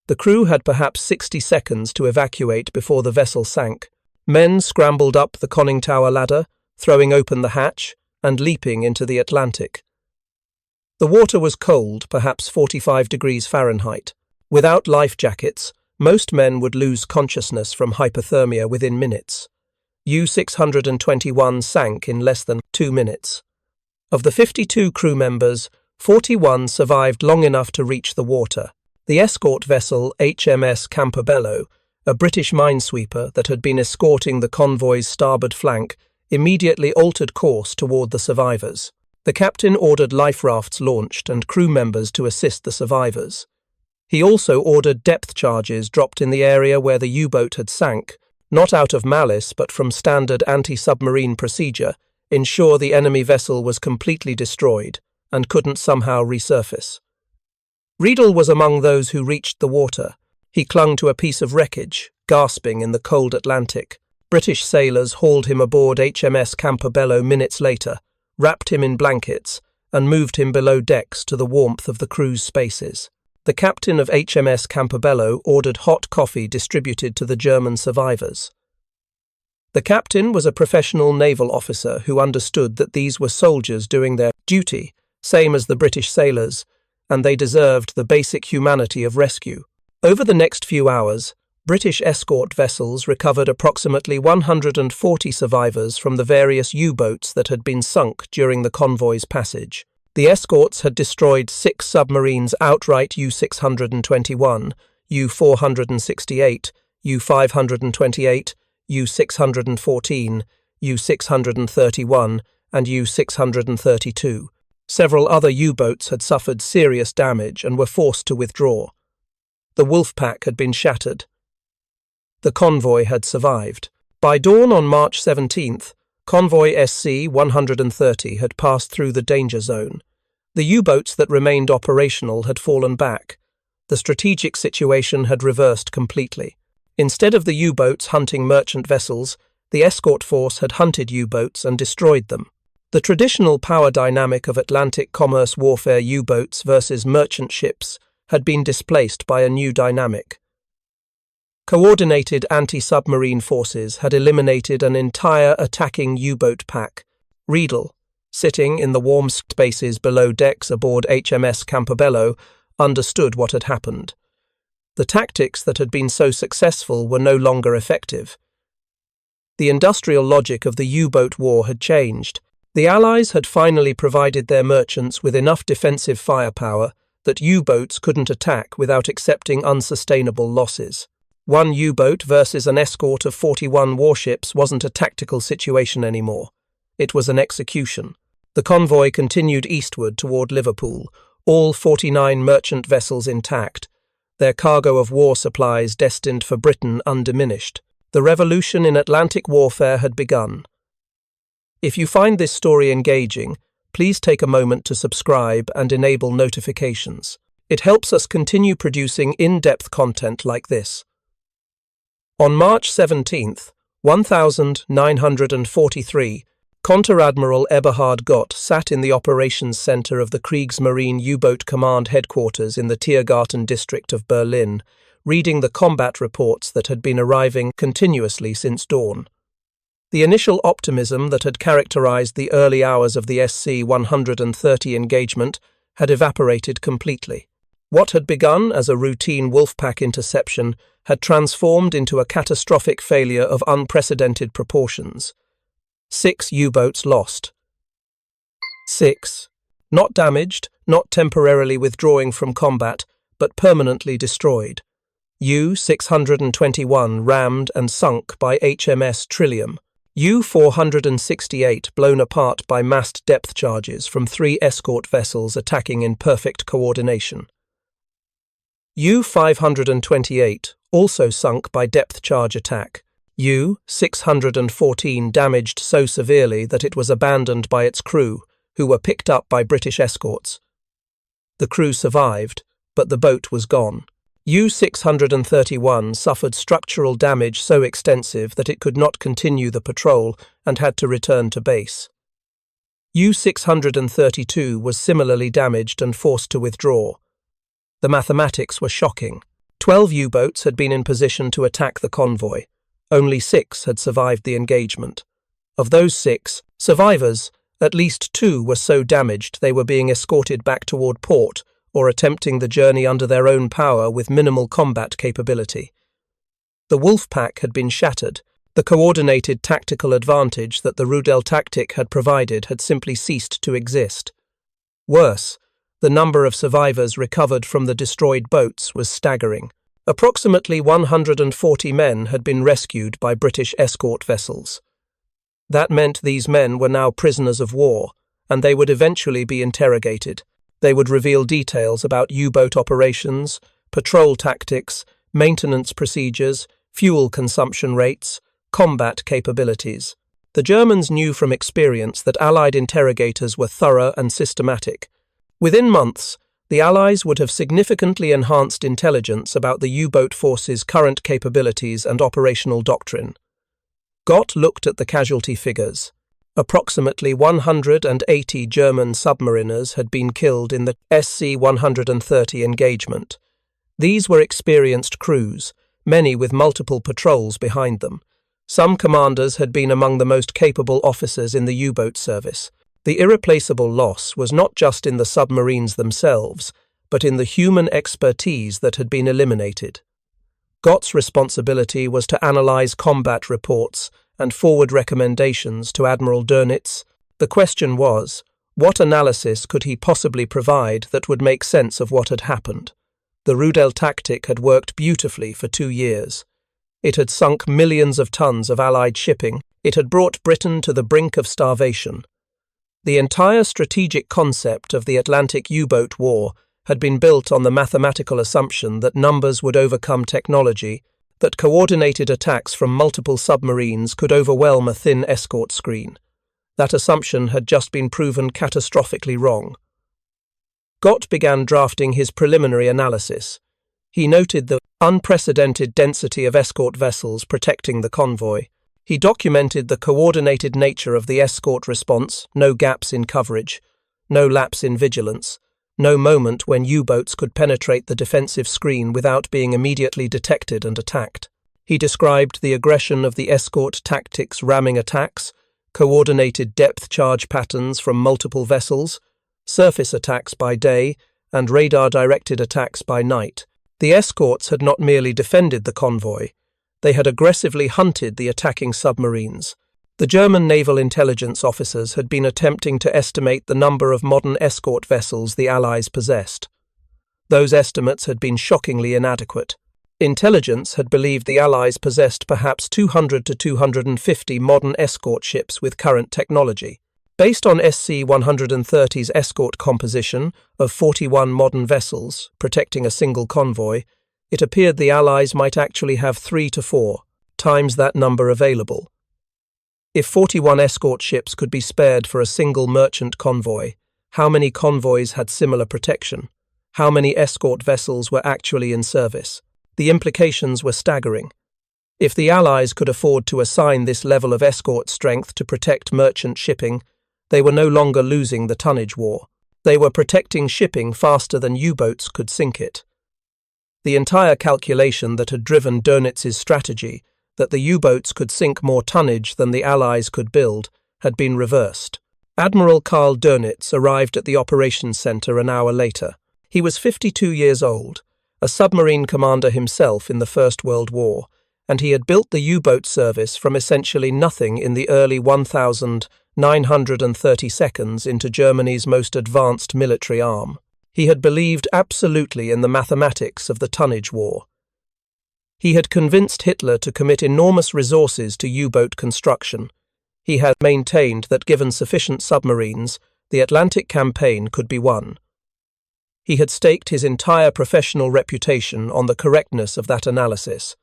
The crew had perhaps 60 seconds to evacuate before the vessel sank. Men scrambled up the conning tower ladder, throwing open the hatch and leaping into the Atlantic. The water was cold, perhaps 45 degrees Fahrenheit. Without life jackets, most men would lose consciousness from hypothermia within minutes. U-621 sank in less than 2 minutes. Of the 52 crew members, 41 survived long enough to reach the water. The escort vessel HMS Campobello, a British minesweeper that had been escorting the convoy's starboard flank, immediately altered course toward the survivors. The captain ordered life rafts launched and crew members to assist the survivors. He also ordered depth charges dropped in the area where the U-boat had sank, not out of malice but from standard anti-submarine procedure, ensure the enemy vessel was completely destroyed and couldn't somehow resurface. Riedel was among those who reached the water. He clung to a piece of wreckage, gasping in the cold Atlantic. British sailors hauled him aboard HMS Campobello minutes later, wrapped him in blankets, and moved him below decks to the warmth of the crew's spaces. The captain of HMS Campobello ordered hot coffee distributed to the German survivors. The captain was a professional naval officer who understood that these were soldiers doing their duty, same as the British sailors, and they deserved the basic humanity of rescue. Over the next few hours, British escort vessels recovered approximately 140 survivors from the various U-boats that had been sunk during the convoy's passage. The escorts had destroyed 6 submarines outright: U-621, U-468, U-528, U-614, U-631, and U-632. Several other U-boats had suffered serious damage and were forced to withdraw. The Wolfpack had been shattered. The convoy had survived. By dawn on March 17th, Convoy SC-130 had passed through the danger zone. The U-boats that remained operational had fallen back. The strategic situation had reversed completely. Instead of the U-boats hunting merchant vessels, the escort force had hunted U-boats and destroyed them. The traditional power dynamic of Atlantic commerce warfare U-boats versus merchant ships had been displaced by a new dynamic. Coordinated anti-submarine forces had eliminated an entire attacking U-boat pack. Riedel, sitting in the warm spaces below decks aboard HMS Campobello, understood what had happened. The tactics that had been so successful were no longer effective. The industrial logic of the U-boat war had changed. The Allies had finally provided their merchants with enough defensive firepower that U-boats couldn't attack without accepting unsustainable losses. One U-boat versus an escort of 41 warships wasn't a tactical situation anymore. It was an execution. The convoy continued eastward toward Liverpool, all 49 merchant vessels intact, their cargo of war supplies destined for Britain undiminished. The revolution in Atlantic warfare had begun. If you find this story engaging, please take a moment to subscribe and enable notifications. It helps us continue producing in-depth content like this. On March 17, 1943, Konteradmiral Eberhard Gott sat in the operations center of the Kriegsmarine U-boat command headquarters in the Tiergarten district of Berlin, reading the combat reports that had been arriving continuously since dawn. The initial optimism that had characterized the early hours of the SC-130 engagement had evaporated completely. What had begun as a routine Wolfpack interception had transformed into a catastrophic failure of unprecedented proportions. 6 U-boats lost. 6. Not damaged, not temporarily withdrawing from combat, but permanently destroyed. U-621 rammed and sunk by HMS Trillium. U-468 blown apart by massed depth charges from 3 escort vessels attacking in perfect coordination. U-528 also sunk by depth charge attack. U-614 damaged so severely that it was abandoned by its crew, who were picked up by British escorts. The crew survived, but the boat was gone. U-631 suffered structural damage so extensive that it could not continue the patrol and had to return to base. U-632 was similarly damaged and forced to withdraw. The mathematics were shocking. 12 U-boats had been in position to attack the convoy. Only 6 had survived the engagement. Of those 6 survivors, at least 2 were so damaged they were being escorted back toward port or attempting the journey under their own power with minimal combat capability. The Wolfpack had been shattered. The coordinated tactical advantage that the Rudel tactic had provided had simply ceased to exist. Worse, the number of survivors recovered from the destroyed boats was staggering. Approximately 140 men had been rescued by British escort vessels. That meant these men were now prisoners of war, and they would eventually be interrogated. They would reveal details about U-boat operations, patrol tactics, maintenance procedures, fuel consumption rates, combat capabilities. The Germans knew from experience that Allied interrogators were thorough and systematic. Within months, the Allies would have significantly enhanced intelligence about the U-boat force's current capabilities and operational doctrine. Gott looked at the casualty figures. Approximately 180 German submariners had been killed in the SC-130 engagement. These were experienced crews, many with multiple patrols behind them. Some commanders had been among the most capable officers in the U-boat service. The irreplaceable loss was not just in the submarines themselves, but in the human expertise that had been eliminated. Gott's responsibility was to analyze combat reports and forward recommendations to Admiral Dönitz. The question was, what analysis could he possibly provide that would make sense of what had happened? The Rudel tactic had worked beautifully for 2 years. It had sunk millions of tons of Allied shipping. It had brought Britain to the brink of starvation. The entire strategic concept of the Atlantic U-boat war had been built on the mathematical assumption that numbers would overcome technology, that coordinated attacks from multiple submarines could overwhelm a thin escort screen. That assumption had just been proven catastrophically wrong. Gott began drafting his preliminary analysis. He noted the unprecedented density of escort vessels protecting the convoy. He documented the coordinated nature of the escort response, no gaps in coverage, no lapse in vigilance, no moment when U-boats could penetrate the defensive screen without being immediately detected and attacked. He described the aggression of the escort tactics, ramming attacks, coordinated depth charge patterns from multiple vessels, surface attacks by day, and radar-directed attacks by night. The escorts had not merely defended the convoy, they had aggressively hunted the attacking submarines. The German naval intelligence officers had been attempting to estimate the number of modern escort vessels the Allies possessed. Those estimates had been shockingly inadequate. Intelligence had believed the Allies possessed perhaps 200 to 250 modern escort ships with current technology. Based on SC-130's escort composition of 41 modern vessels protecting a single convoy, it appeared the Allies might actually have 3 to 4 times that number available. If 41 escort ships could be spared for a single merchant convoy, how many convoys had similar protection? How many escort vessels were actually in service? The implications were staggering. If the Allies could afford to assign this level of escort strength to protect merchant shipping, they were no longer losing the tonnage war. They were protecting shipping faster than U-boats could sink it. The entire calculation that had driven Dönitz's strategy, that the U-boats could sink more tonnage than the Allies could build, had been reversed. Admiral Karl Dönitz arrived at the operations center an hour later. He was 52 years old, a submarine commander himself in the First World War, and he had built the U-boat service from essentially nothing in the early 1932 into Germany's most advanced military arm. He had believed absolutely in the mathematics of the tonnage war. He had convinced Hitler to commit enormous resources to U-boat construction. He had maintained that given sufficient submarines, the Atlantic campaign could be won. He had staked his entire professional reputation on the correctness of that analysis.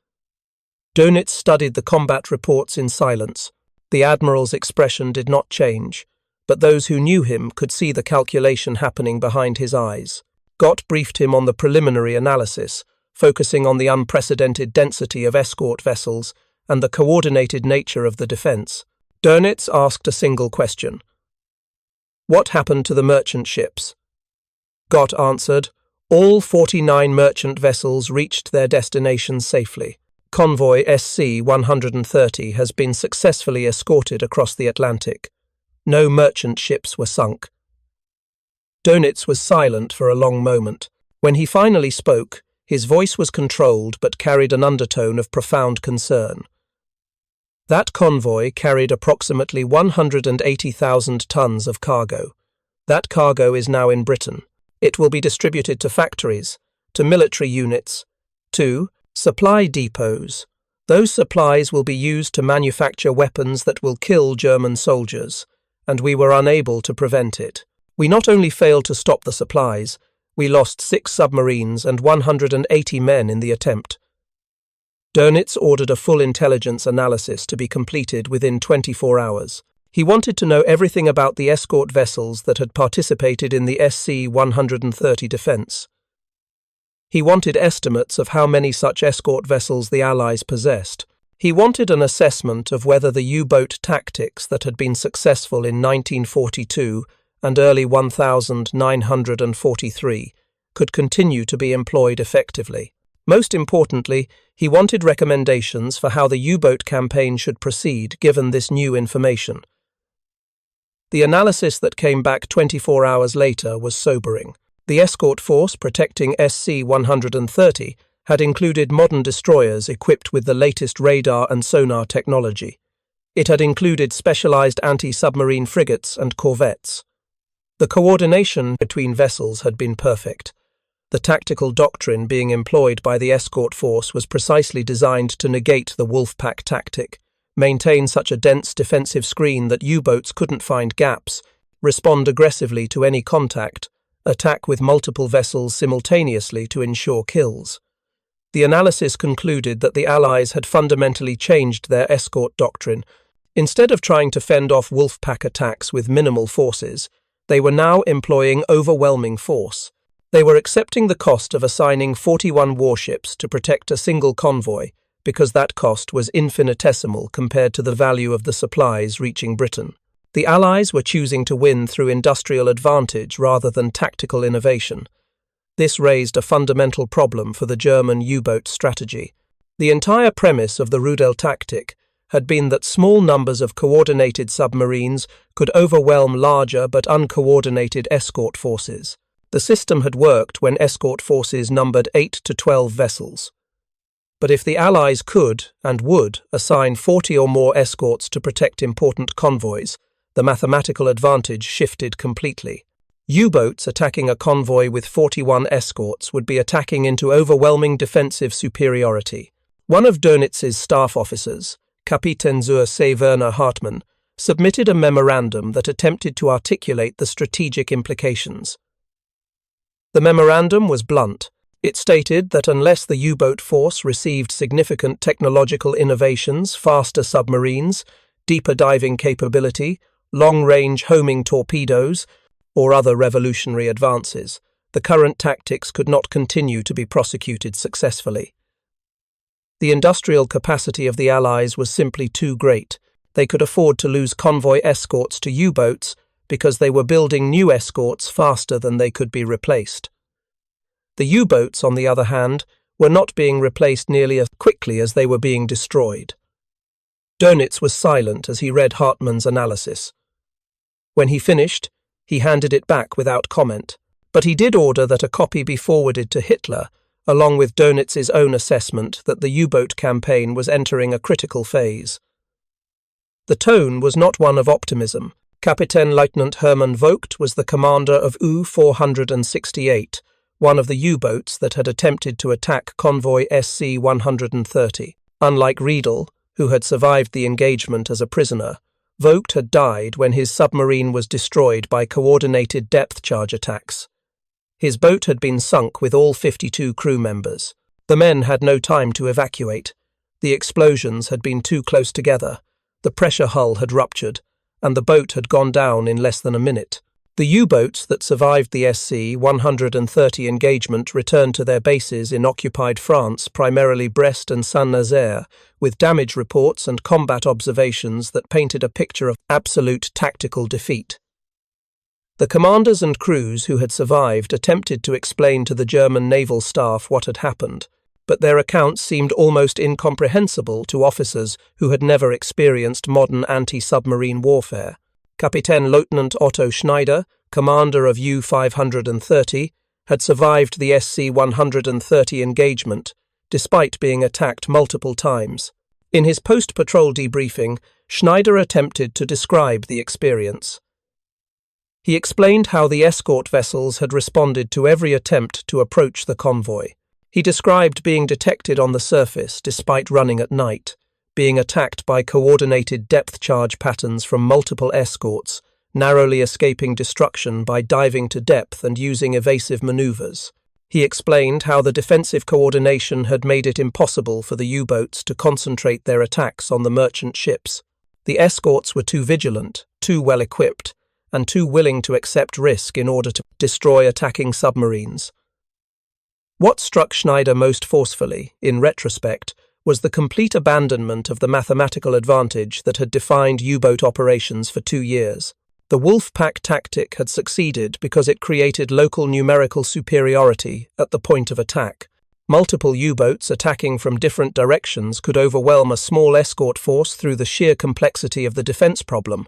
Dönitz studied the combat reports in silence. The admiral's expression did not change, but those who knew him could see the calculation happening behind his eyes. Gott briefed him on the preliminary analysis, focusing on the unprecedented density of escort vessels and the coordinated nature of the defense. Dönitz asked a single question. What happened to the merchant ships? Gott answered, all 49 merchant vessels reached their destination safely. Convoy SC-130 has been successfully escorted across the Atlantic. No merchant ships were sunk. Dönitz was silent for a long moment. When he finally spoke, his voice was controlled but carried an undertone of profound concern. That convoy carried approximately 180,000 tons of cargo. That cargo is now in Britain. It will be distributed to factories, to military units, to supply depots. Those supplies will be used to manufacture weapons that will kill German soldiers, and we were unable to prevent it. We not only failed to stop the supplies, we lost 6 submarines and 180 men in the attempt. Dönitz ordered a full intelligence analysis to be completed within 24 hours. He wanted to know everything about the escort vessels that had participated in the SC-130 defense. He wanted estimates of how many such escort vessels the Allies possessed. He wanted an assessment of whether the U-boat tactics that had been successful in 1942 and early 1943 could continue to be employed effectively. Most importantly, he wanted recommendations for how the U-boat campaign should proceed given this new information. The analysis that came back 24 hours later was sobering. The escort force protecting SC-130 had included modern destroyers equipped with the latest radar and sonar technology. It had included specialized anti-submarine frigates and corvettes. The coordination between vessels had been perfect. The tactical doctrine being employed by the escort force was precisely designed to negate the Wolfpack tactic, maintain such a dense defensive screen that U-boats couldn't find gaps, respond aggressively to any contact, attack with multiple vessels simultaneously to ensure kills. The analysis concluded that the Allies had fundamentally changed their escort doctrine. Instead of trying to fend off Wolfpack attacks with minimal forces, they were now employing overwhelming force. They were accepting the cost of assigning 41 warships to protect a single convoy, because that cost was infinitesimal compared to the value of the supplies reaching Britain. The Allies were choosing to win through industrial advantage rather than tactical innovation. This raised a fundamental problem for the German U-boat strategy. The entire premise of the Rudel tactic had been that small numbers of coordinated submarines could overwhelm larger but uncoordinated escort forces. The system had worked when escort forces numbered 8 to 12 vessels. But if the Allies could, and would, assign 40 or more escorts to protect important convoys, the mathematical advantage shifted completely. U-boats attacking a convoy with 41 escorts would be attacking into overwhelming defensive superiority. One of Dönitz's staff officers, Kapitän zur See Werner Hartmann, submitted a memorandum that attempted to articulate the strategic implications. The memorandum was blunt. It stated that unless the U-boat force received significant technological innovations, faster submarines, deeper diving capability, long-range homing torpedoes, or other revolutionary advances, the current tactics could not continue to be prosecuted successfully. The industrial capacity of the Allies was simply too great. They could afford to lose convoy escorts to U-boats because they were building new escorts faster than they could be replaced. The U-boats, on the other hand, were not being replaced nearly as quickly as they were being destroyed. Dönitz was silent as he read Hartmann's analysis. When he finished, he handed it back without comment, but he did order that a copy be forwarded to Hitler, along with Dönitz's own assessment that the U-boat campaign was entering a critical phase. The tone was not one of optimism. Kapitän-Leutnant Hermann Vogt was the commander of U-468, one of the U-boats that had attempted to attack convoy SC-130. Unlike Riedel, who had survived the engagement as a prisoner, Vogt had died when his submarine was destroyed by coordinated depth charge attacks. His boat had been sunk with all 52 crew members. The men had no time to evacuate. The explosions had been too close together, the pressure hull had ruptured, and the boat had gone down in less than a minute. The U-boats that survived the SC-130 engagement returned to their bases in occupied France, primarily Brest and Saint-Nazaire, with damage reports and combat observations that painted a picture of absolute tactical defeat. The commanders and crews who had survived attempted to explain to the German naval staff what had happened, but their accounts seemed almost incomprehensible to officers who had never experienced modern anti-submarine warfare. Kapitän-Leutnant Otto Schneider, commander of U-530, had survived the SC-130 engagement, despite being attacked multiple times. In his post-patrol debriefing, Schneider attempted to describe the experience. He explained how the escort vessels had responded to every attempt to approach the convoy. He described being detected on the surface despite running at night, being attacked by coordinated depth charge patterns from multiple escorts, narrowly escaping destruction by diving to depth and using evasive maneuvers. He explained how the defensive coordination had made it impossible for the U-boats to concentrate their attacks on the merchant ships. The escorts were too vigilant, too well equipped, and too willing to accept risk in order to destroy attacking submarines. What struck Schneider most forcefully, in retrospect, was the complete abandonment of the mathematical advantage that had defined U-boat operations for 2 years. The Wolfpack tactic had succeeded because it created local numerical superiority at the point of attack. Multiple U-boats attacking from different directions could overwhelm a small escort force through the sheer complexity of the defense problem.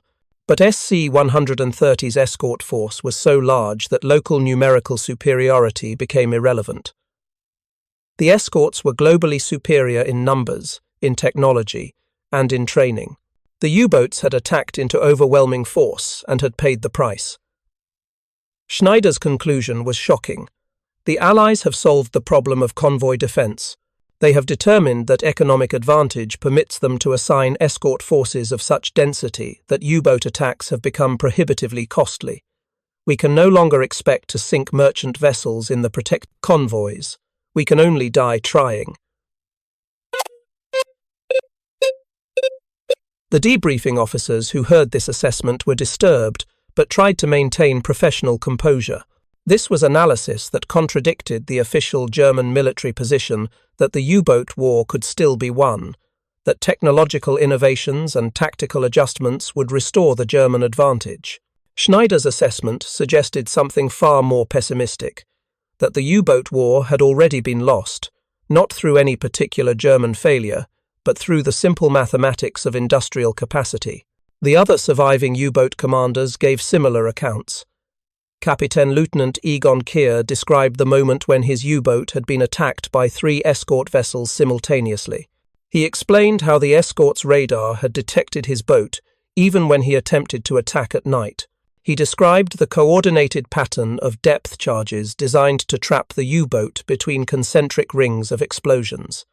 But SC-130's escort force was so large that local numerical superiority became irrelevant. The escorts were globally superior in numbers, in technology, and in training. The U-boats had attacked into overwhelming force and had paid the price. Schneider's conclusion was shocking. The Allies have solved the problem of convoy defense. They have determined that economic advantage permits them to assign escort forces of such density that U-boat attacks have become prohibitively costly. We can no longer expect to sink merchant vessels in the protected convoys. We can only die trying. The debriefing officers who heard this assessment were disturbed, but tried to maintain professional composure. This was analysis that contradicted the official German military position that the U-boat war could still be won, that technological innovations and tactical adjustments would restore the German advantage. Schneider's assessment suggested something far more pessimistic, that the U-boat war had already been lost, not through any particular German failure, but through the simple mathematics of industrial capacity. The other surviving U-boat commanders gave similar accounts. Captain Lieutenant Egon Keir described the moment when his U-boat had been attacked by 3 escort vessels simultaneously. He explained how the Escorts radar had detected his boat, even when he attempted to attack at night. He described the coordinated pattern of depth charges designed to trap the U-boat between concentric rings of explosions.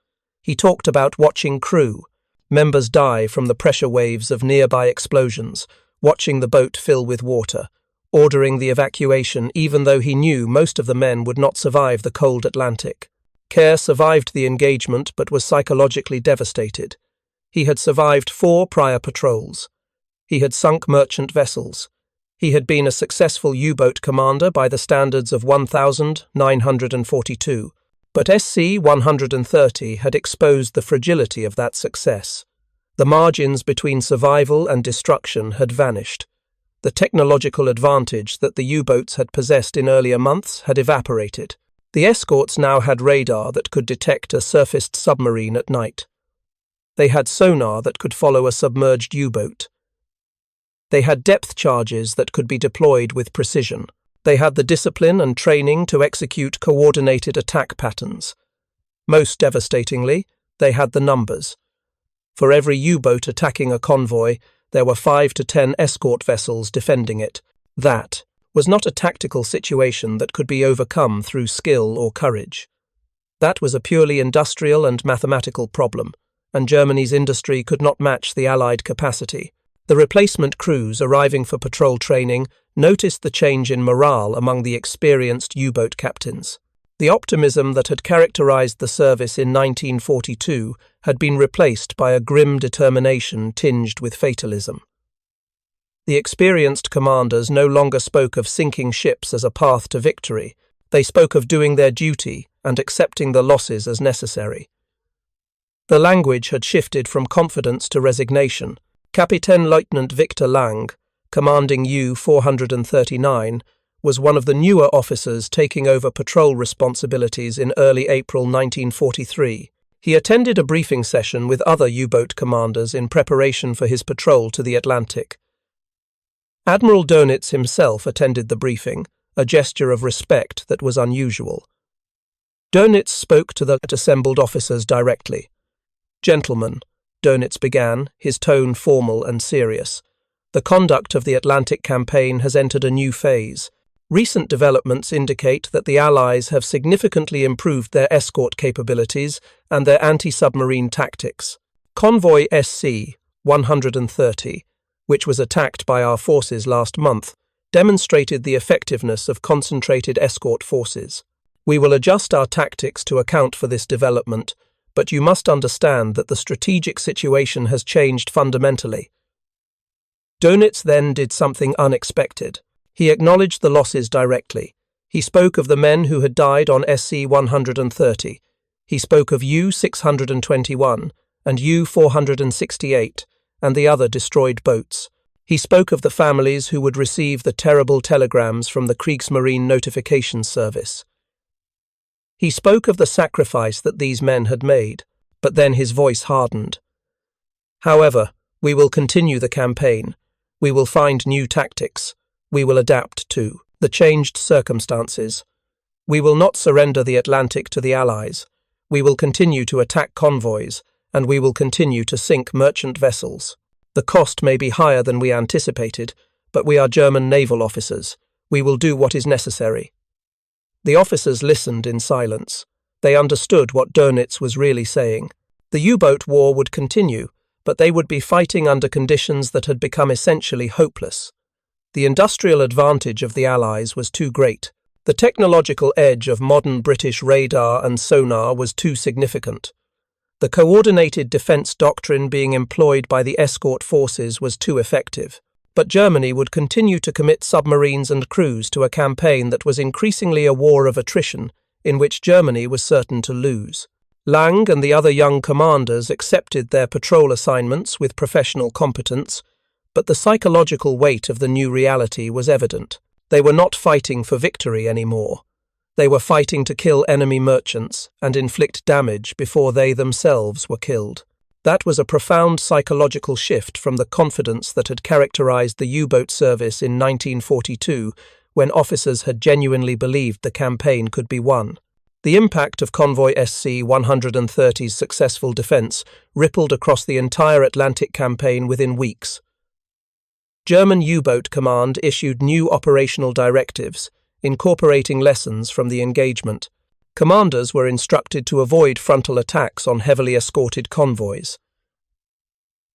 He talked about watching crew, members die from the pressure waves of nearby explosions, watching the boat fill with water, ordering the evacuation even though he knew most of the men would not survive the cold Atlantic. Keir survived the engagement but was psychologically devastated. He had survived 4 prior patrols. He had sunk merchant vessels. He had been a successful U-boat commander by the standards of 1942, but SC-130 had exposed the fragility of that success. The margins between survival and destruction had vanished. The technological advantage that the U-boats had possessed in earlier months had evaporated. The Escorts now had radar that could detect a surfaced submarine at night. They had sonar that could follow a submerged U-boat. They had depth charges that could be deployed with precision. They had the discipline and training to execute coordinated attack patterns. Most devastatingly, they had the numbers. For every U-boat attacking a convoy, there were 5 to 10 escort vessels defending it. That was not a tactical situation that could be overcome through skill or courage. That was a purely industrial and mathematical problem, and Germany's industry could not match the Allied capacity. The replacement crews arriving for patrol training noticed the change in morale among the experienced U-boat captains. The optimism that had characterized the service in 1942 had been replaced by a grim determination tinged with fatalism. The experienced commanders no longer spoke of sinking ships as a path to victory. They spoke of doing their duty and accepting the losses as necessary. The language had shifted from confidence to resignation. Captain Lieutenant Victor Lang, commanding U-439, was one of the newer officers taking over patrol responsibilities in early April 1943. He attended a briefing session with other U-boat commanders in preparation for his patrol to the Atlantic. Admiral Dönitz himself attended the briefing, a gesture of respect that was unusual. Dönitz spoke to the assembled officers directly. "Gentlemen," Dönitz began, his tone formal and serious, "the conduct of the Atlantic campaign has entered a new phase. Recent developments indicate that the Allies have significantly improved their escort capabilities and their anti-submarine tactics. Convoy SC-130, which was attacked by our forces last month, demonstrated the effectiveness of concentrated escort forces. We will adjust our tactics to account for this development, but you must understand that the strategic situation has changed fundamentally." Dönitz then did something unexpected. He acknowledged the losses directly. He spoke of the men who had died on SC-130. He spoke of U-621 and U-468 and the other destroyed boats. He spoke of the families who would receive the terrible telegrams from the Kriegsmarine Notification Service. He spoke of the sacrifice that these men had made, but then his voice hardened. "However, we will continue the campaign. We will find new tactics. We will adapt to the changed circumstances. We will not surrender the Atlantic to the Allies. We will continue to attack convoys, and we will continue to sink merchant vessels. The cost may be higher than we anticipated, but we are German naval officers. We will do what is necessary." The officers listened in silence. They understood what Dönitz was really saying. The U-boat war would continue, but they would be fighting under conditions that had become essentially hopeless. The industrial advantage of the Allies was too great. The technological edge of modern British radar and sonar was too significant. The coordinated defence doctrine being employed by the escort forces was too effective. But Germany would continue to commit submarines and crews to a campaign that was increasingly a war of attrition, in which Germany was certain to lose. Lang and the other young commanders accepted their patrol assignments with professional competence, but the psychological weight of the new reality was evident. They were not fighting for victory anymore. They were fighting to kill enemy merchants and inflict damage before they themselves were killed. That was a profound psychological shift from the confidence that had characterized the U-boat service in 1942, when officers had genuinely believed the campaign could be won. The impact of Convoy SC-130's successful defense rippled across the entire Atlantic campaign within weeks. German U-boat command issued new operational directives, incorporating lessons from the engagement. Commanders were instructed to avoid frontal attacks on heavily escorted convoys.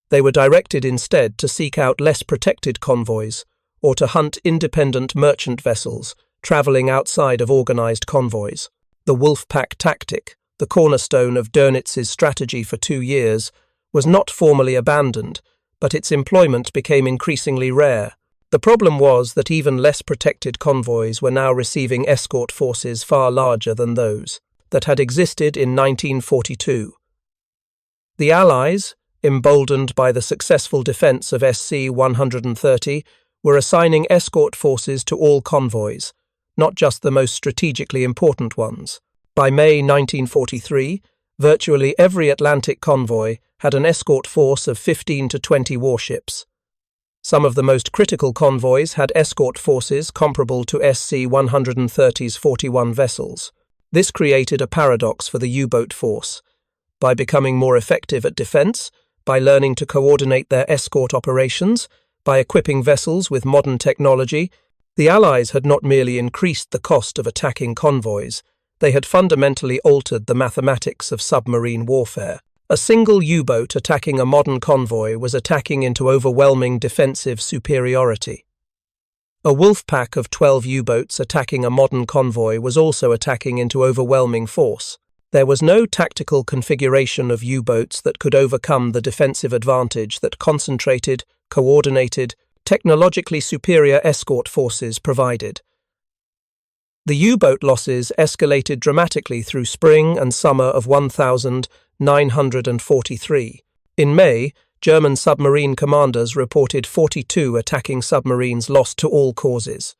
They were directed instead to seek out less protected convoys or to hunt independent merchant vessels traveling outside of organized convoys. The Wolfpack tactic, the cornerstone of Dönitz's strategy for 2 years, was not formally abandoned, but its employment became increasingly rare. The problem was that even less protected convoys were now receiving escort forces far larger than those that had existed in 1942. The Allies, emboldened by the successful defense of SC-130, were assigning escort forces to all convoys, not just the most strategically important ones. By May 1943, virtually every Atlantic convoy had an escort force of 15 to 20 warships. Some of the most critical convoys had escort forces comparable to SC-130's 41 vessels. This created a paradox for the U-boat force. By becoming more effective at defense, by learning to coordinate their escort operations, by equipping vessels with modern technology, the Allies had not merely increased the cost of attacking convoys, they had fundamentally altered the mathematics of submarine warfare. A single U-boat attacking a modern convoy was attacking into overwhelming defensive superiority. A Wolfpack of 12 U-boats attacking a modern convoy was also attacking into overwhelming force. There was no tactical configuration of U-boats that could overcome the defensive advantage that concentrated, coordinated, technologically superior escort forces provided. The U-boat losses escalated dramatically through spring and summer of 1943. In May, German submarine commanders reported 42 attacking submarines lost to all causes.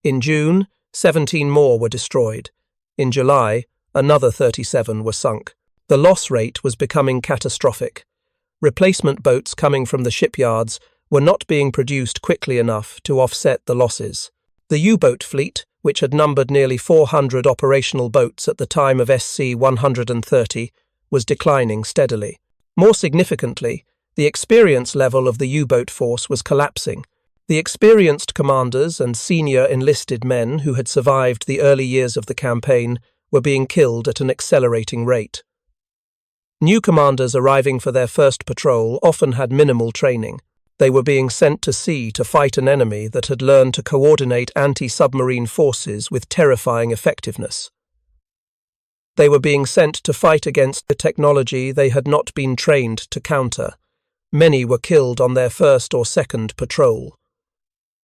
In June, 17 more were destroyed. In July, another 37 were sunk. The loss rate was becoming catastrophic. Replacement boats coming from the shipyards were not being produced quickly enough to offset the losses. The U-boat fleet, which had numbered nearly 400 operational boats at the time of SC-130, was declining steadily. More significantly, the experience level of the U-boat force was collapsing. The experienced commanders and senior enlisted men who had survived the early years of the campaign were being killed at an accelerating rate. New commanders arriving for their first patrol often had minimal training. They were being sent to sea to fight an enemy that had learned to coordinate anti-submarine forces with terrifying effectiveness. They were being sent to fight against the technology they had not been trained to counter. Many were killed on their first or second patrol.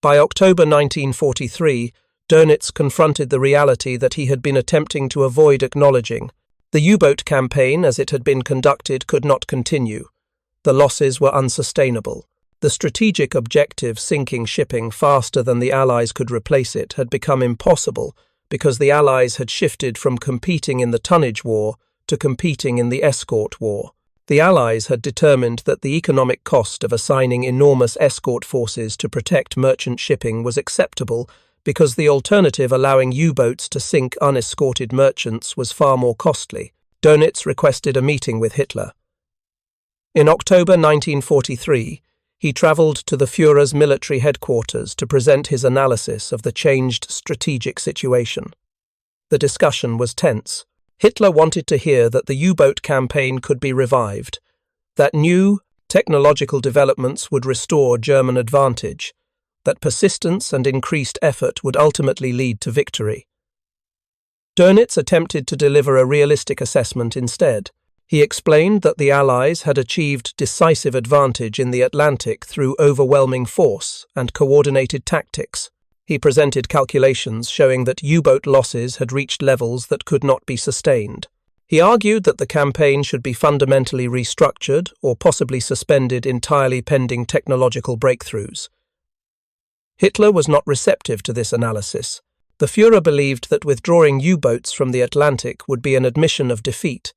By October 1943, Dönitz confronted the reality that he had been attempting to avoid acknowledging. The U-boat campaign, as it had been conducted, could not continue. The losses were unsustainable. The strategic objective, sinking shipping faster than the Allies could replace it, had become impossible because the Allies had shifted from competing in the tonnage war to competing in the escort war. The Allies had determined that the economic cost of assigning enormous escort forces to protect merchant shipping was acceptable because the alternative, allowing U-boats to sink unescorted merchants, was far more costly. Dönitz requested a meeting with Hitler. In October 1943, he travelled to the Führer's military headquarters to present his analysis of the changed strategic situation. The discussion was tense. Hitler wanted to hear that the U-boat campaign could be revived, that new technological developments would restore German advantage, that persistence and increased effort would ultimately lead to victory. Dönitz attempted to deliver a realistic assessment instead. He explained that the Allies had achieved decisive advantage in the Atlantic through overwhelming force and coordinated tactics. He presented calculations showing that U-boat losses had reached levels that could not be sustained. He argued that the campaign should be fundamentally restructured or possibly suspended entirely pending technological breakthroughs. Hitler was not receptive to this analysis. The Führer believed that withdrawing U-boats from the Atlantic would be an admission of defeat.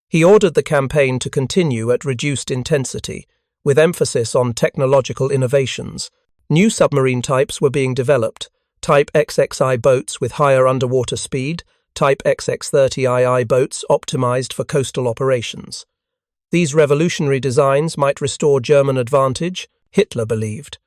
He ordered the campaign to continue at reduced intensity, with emphasis on technological innovations. New submarine types were being developed, Type XXI boats with higher underwater speed, Type XX30II boats optimized for coastal operations. These revolutionary designs might restore German advantage, Hitler believed.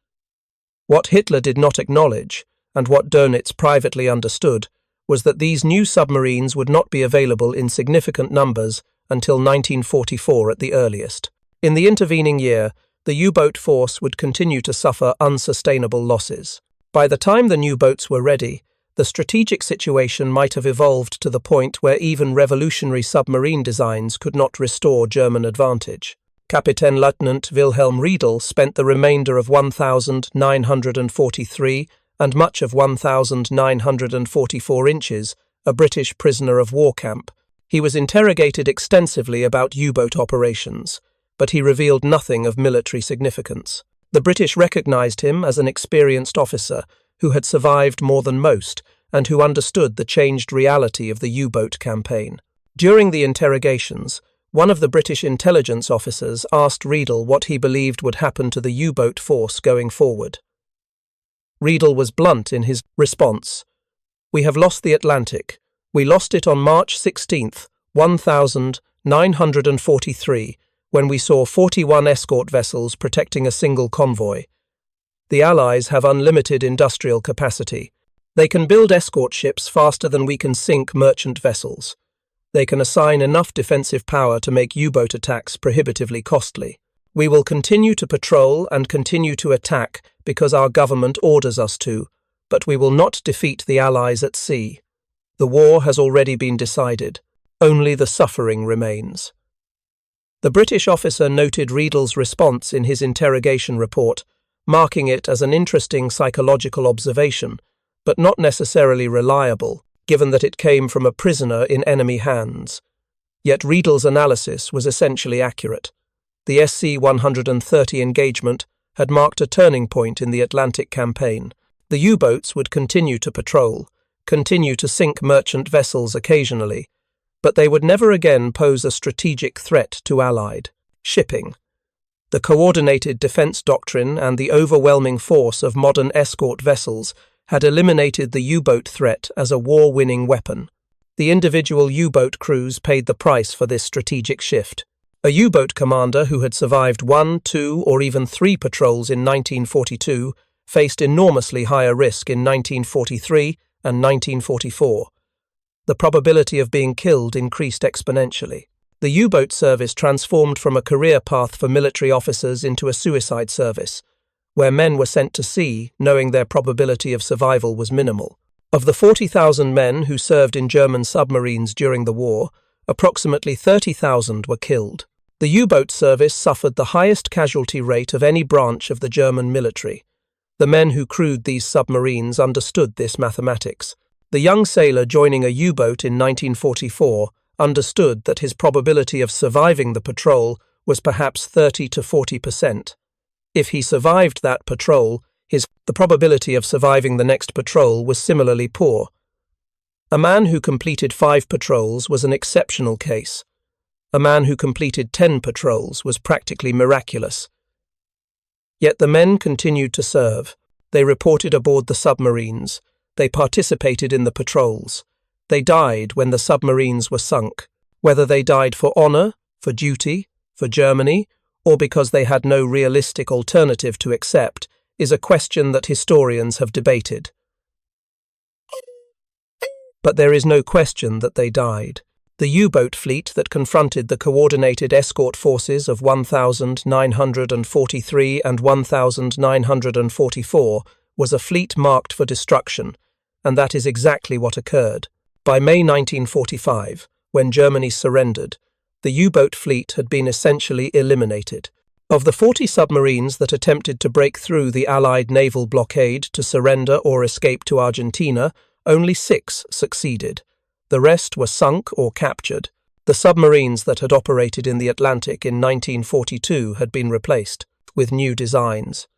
What Hitler did not acknowledge, and what Dönitz privately understood, was that these new submarines would not be available in significant numbers until 1944 at the earliest. In the intervening year, the U-boat force would continue to suffer unsustainable losses. By the time the new boats were ready, the strategic situation might have evolved to the point where even revolutionary submarine designs could not restore German advantage. Kapitänleutnant Wilhelm Riedel spent the remainder of 1943 and much of 1944 inches a British prisoner of war camp. He was interrogated extensively about U-boat operations, but he revealed nothing of military significance. The British recognized him as an experienced officer who had survived more than most and who understood the changed reality of the U-boat campaign. During the interrogations, one of the British intelligence officers asked Riedel what he believed would happen to the U-boat force going forward. Riedel was blunt in his response. "We have lost the Atlantic. We lost it on March 16, 1943, when we saw 41 escort vessels protecting a single convoy. The Allies have unlimited industrial capacity. They can build escort ships faster than we can sink merchant vessels. They can assign enough defensive power to make U-boat attacks prohibitively costly. We will continue to patrol and continue to attack because our government orders us to, but we will not defeat the Allies at sea. The war has already been decided. Only the suffering remains." The British officer noted Riedel's response in his interrogation report, marking it as an interesting psychological observation, but not necessarily reliable, given that it came from a prisoner in enemy hands. Yet Riedel's analysis was essentially accurate. The SC-130 engagement had marked a turning point in the Atlantic campaign. The U-boats would continue to patrol, continue to sink merchant vessels occasionally, but they would never again pose a strategic threat to Allied shipping. The coordinated defense doctrine and the overwhelming force of modern escort vessels had eliminated the U-boat threat as a war-winning weapon. The individual U-boat crews paid the price for this strategic shift. A U-boat commander who had survived 1, 2, or even 3 patrols in 1942 faced enormously higher risk in 1943 and 1944. The probability of being killed increased exponentially. The U-boat service transformed from a career path for military officers into a suicide service, where men were sent to sea knowing their probability of survival was minimal. Of the 40,000 men who served in German submarines during the war, approximately 30,000 were killed. The U-boat service suffered the highest casualty rate of any branch of the German military. The men who crewed these submarines understood this mathematics. The young sailor joining a U-boat in 1944 understood that his probability of surviving the patrol was perhaps 30 to 40%. If he survived that patrol, the probability of surviving the next patrol was similarly poor. A man who completed 5 patrols was an exceptional case. A man who completed 10 patrols was practically miraculous. Yet the men continued to serve. They reported aboard the submarines. They participated in the patrols. They died when the submarines were sunk. Whether they died for honor, for duty, for Germany, or because they had no realistic alternative to accept, is a question that historians have debated. But there is no question that they died. The U-boat fleet that confronted the coordinated escort forces of 1943 and 1944 was a fleet marked for destruction, and that is exactly what occurred. By May 1945, when Germany surrendered, the U-boat fleet had been essentially eliminated. Of the 40 submarines that attempted to break through the Allied naval blockade to surrender or escape to Argentina, only 6 succeeded. The rest were sunk or captured. The submarines that had operated in the Atlantic in 1942 had been replaced with new designs.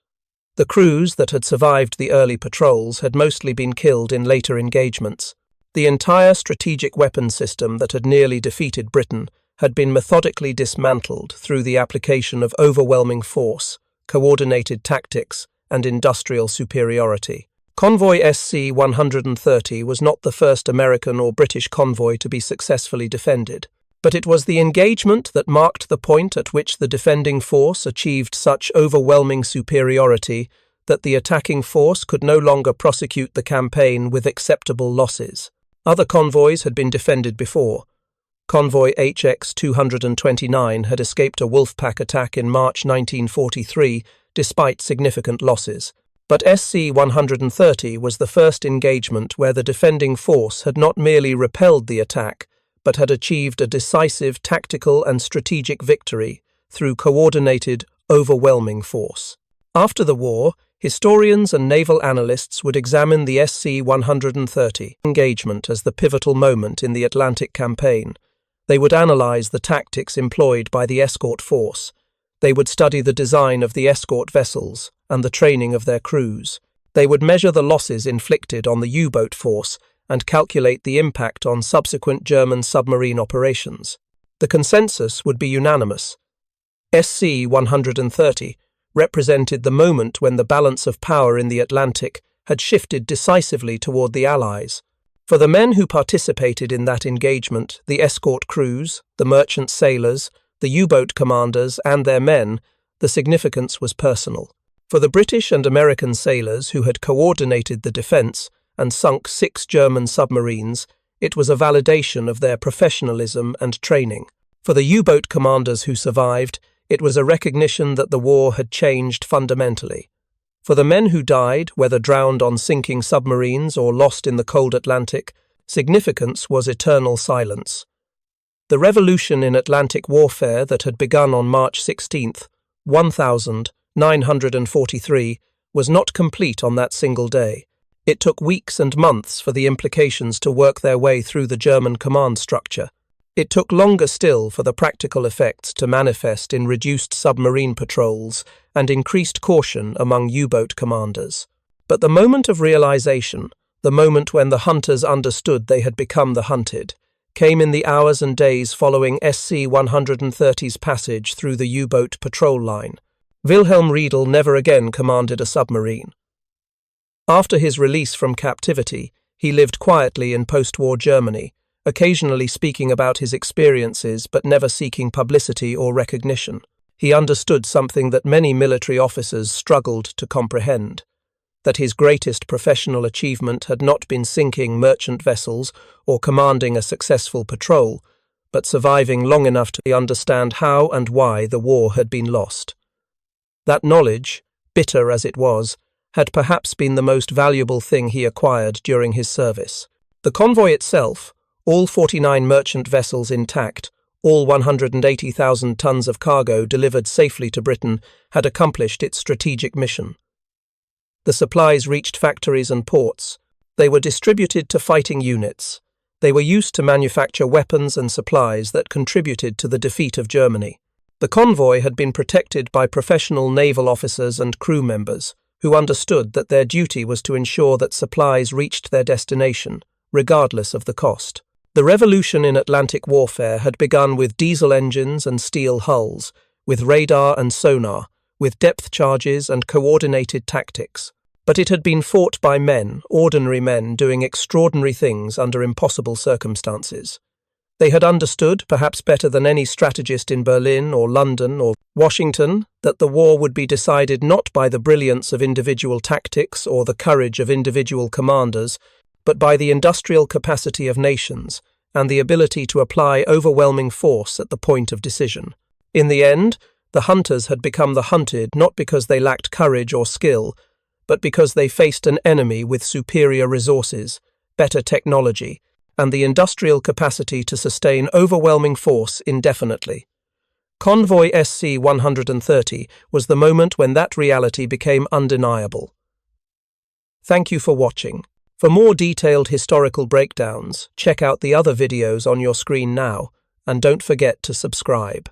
The crews that had survived the early patrols had mostly been killed in later engagements. The entire strategic weapons system that had nearly defeated Britain had been methodically dismantled through the application of overwhelming force, coordinated tactics, and industrial superiority. Convoy SC-130 was not the first American or British convoy to be successfully defended, but it was the engagement that marked the point at which the defending force achieved such overwhelming superiority that the attacking force could no longer prosecute the campaign with acceptable losses. Other convoys had been defended before. Convoy HX-229 had escaped a Wolfpack attack in March 1943 despite significant losses. But SC-130 was the first engagement where the defending force had not merely repelled the attack, but had achieved a decisive tactical and strategic victory through coordinated, overwhelming force. After the war, historians and naval analysts would examine the SC-130 engagement as the pivotal moment in the Atlantic campaign. They would analyze the tactics employed by the escort force. They would study the design of the escort vessels and the training of their crews. They would measure the losses inflicted on the U-boat force and calculate the impact on subsequent German submarine operations. The consensus would be unanimous. SC-130 represented the moment when the balance of power in the Atlantic had shifted decisively toward the Allies. For the men who participated in that engagement, the escort crews, the merchant sailors, the U-boat commanders and their men, the significance was personal. For the British and American sailors who had coordinated the defense and sunk 6 German submarines, it was a validation of their professionalism and training. For the U-boat commanders who survived, it was a recognition that the war had changed fundamentally. For the men who died, whether drowned on sinking submarines or lost in the cold Atlantic, significance was eternal silence. The revolution in Atlantic warfare that had begun on March 16, 1943, was not complete on that single day. It took weeks and months for the implications to work their way through the German command structure. It took longer still for the practical effects to manifest in reduced submarine patrols and increased caution among U-boat commanders. But the moment of realization, the moment when the hunters understood they had become the hunted, came in the hours and days following SC-130's passage through the U-boat patrol line. Wilhelm Riedel never again commanded a submarine. After his release from captivity, he lived quietly in post-war Germany, occasionally speaking about his experiences but never seeking publicity or recognition. He understood something that many military officers struggled to comprehend, that his greatest professional achievement had not been sinking merchant vessels or commanding a successful patrol, but surviving long enough to understand how and why the war had been lost. That knowledge, bitter as it was, had perhaps been the most valuable thing he acquired during his service. The convoy itself, all 49 merchant vessels intact, all 180,000 tons of cargo delivered safely to Britain, had accomplished its strategic mission. The supplies reached factories and ports. They were distributed to fighting units. They were used to manufacture weapons and supplies that contributed to the defeat of Germany. The convoy had been protected by professional naval officers and crew members who understood that their duty was to ensure that supplies reached their destination, regardless of the cost. The revolution in Atlantic warfare had begun with diesel engines and steel hulls, with radar and sonar, with depth charges and coordinated tactics. But it had been fought by men, ordinary men doing extraordinary things under impossible circumstances. They had understood, perhaps better than any strategist in Berlin or London or Washington, that the war would be decided not by the brilliance of individual tactics or the courage of individual commanders, but by the industrial capacity of nations and the ability to apply overwhelming force at the point of decision. In the end, the hunters had become the hunted not because they lacked courage or skill, but because they faced an enemy with superior resources, better technology, and the industrial capacity to sustain overwhelming force indefinitely. Convoy SC-130 was the moment when that reality became undeniable. Thank you for watching. For more detailed historical breakdowns, check out the other videos on your screen now, and don't forget to subscribe.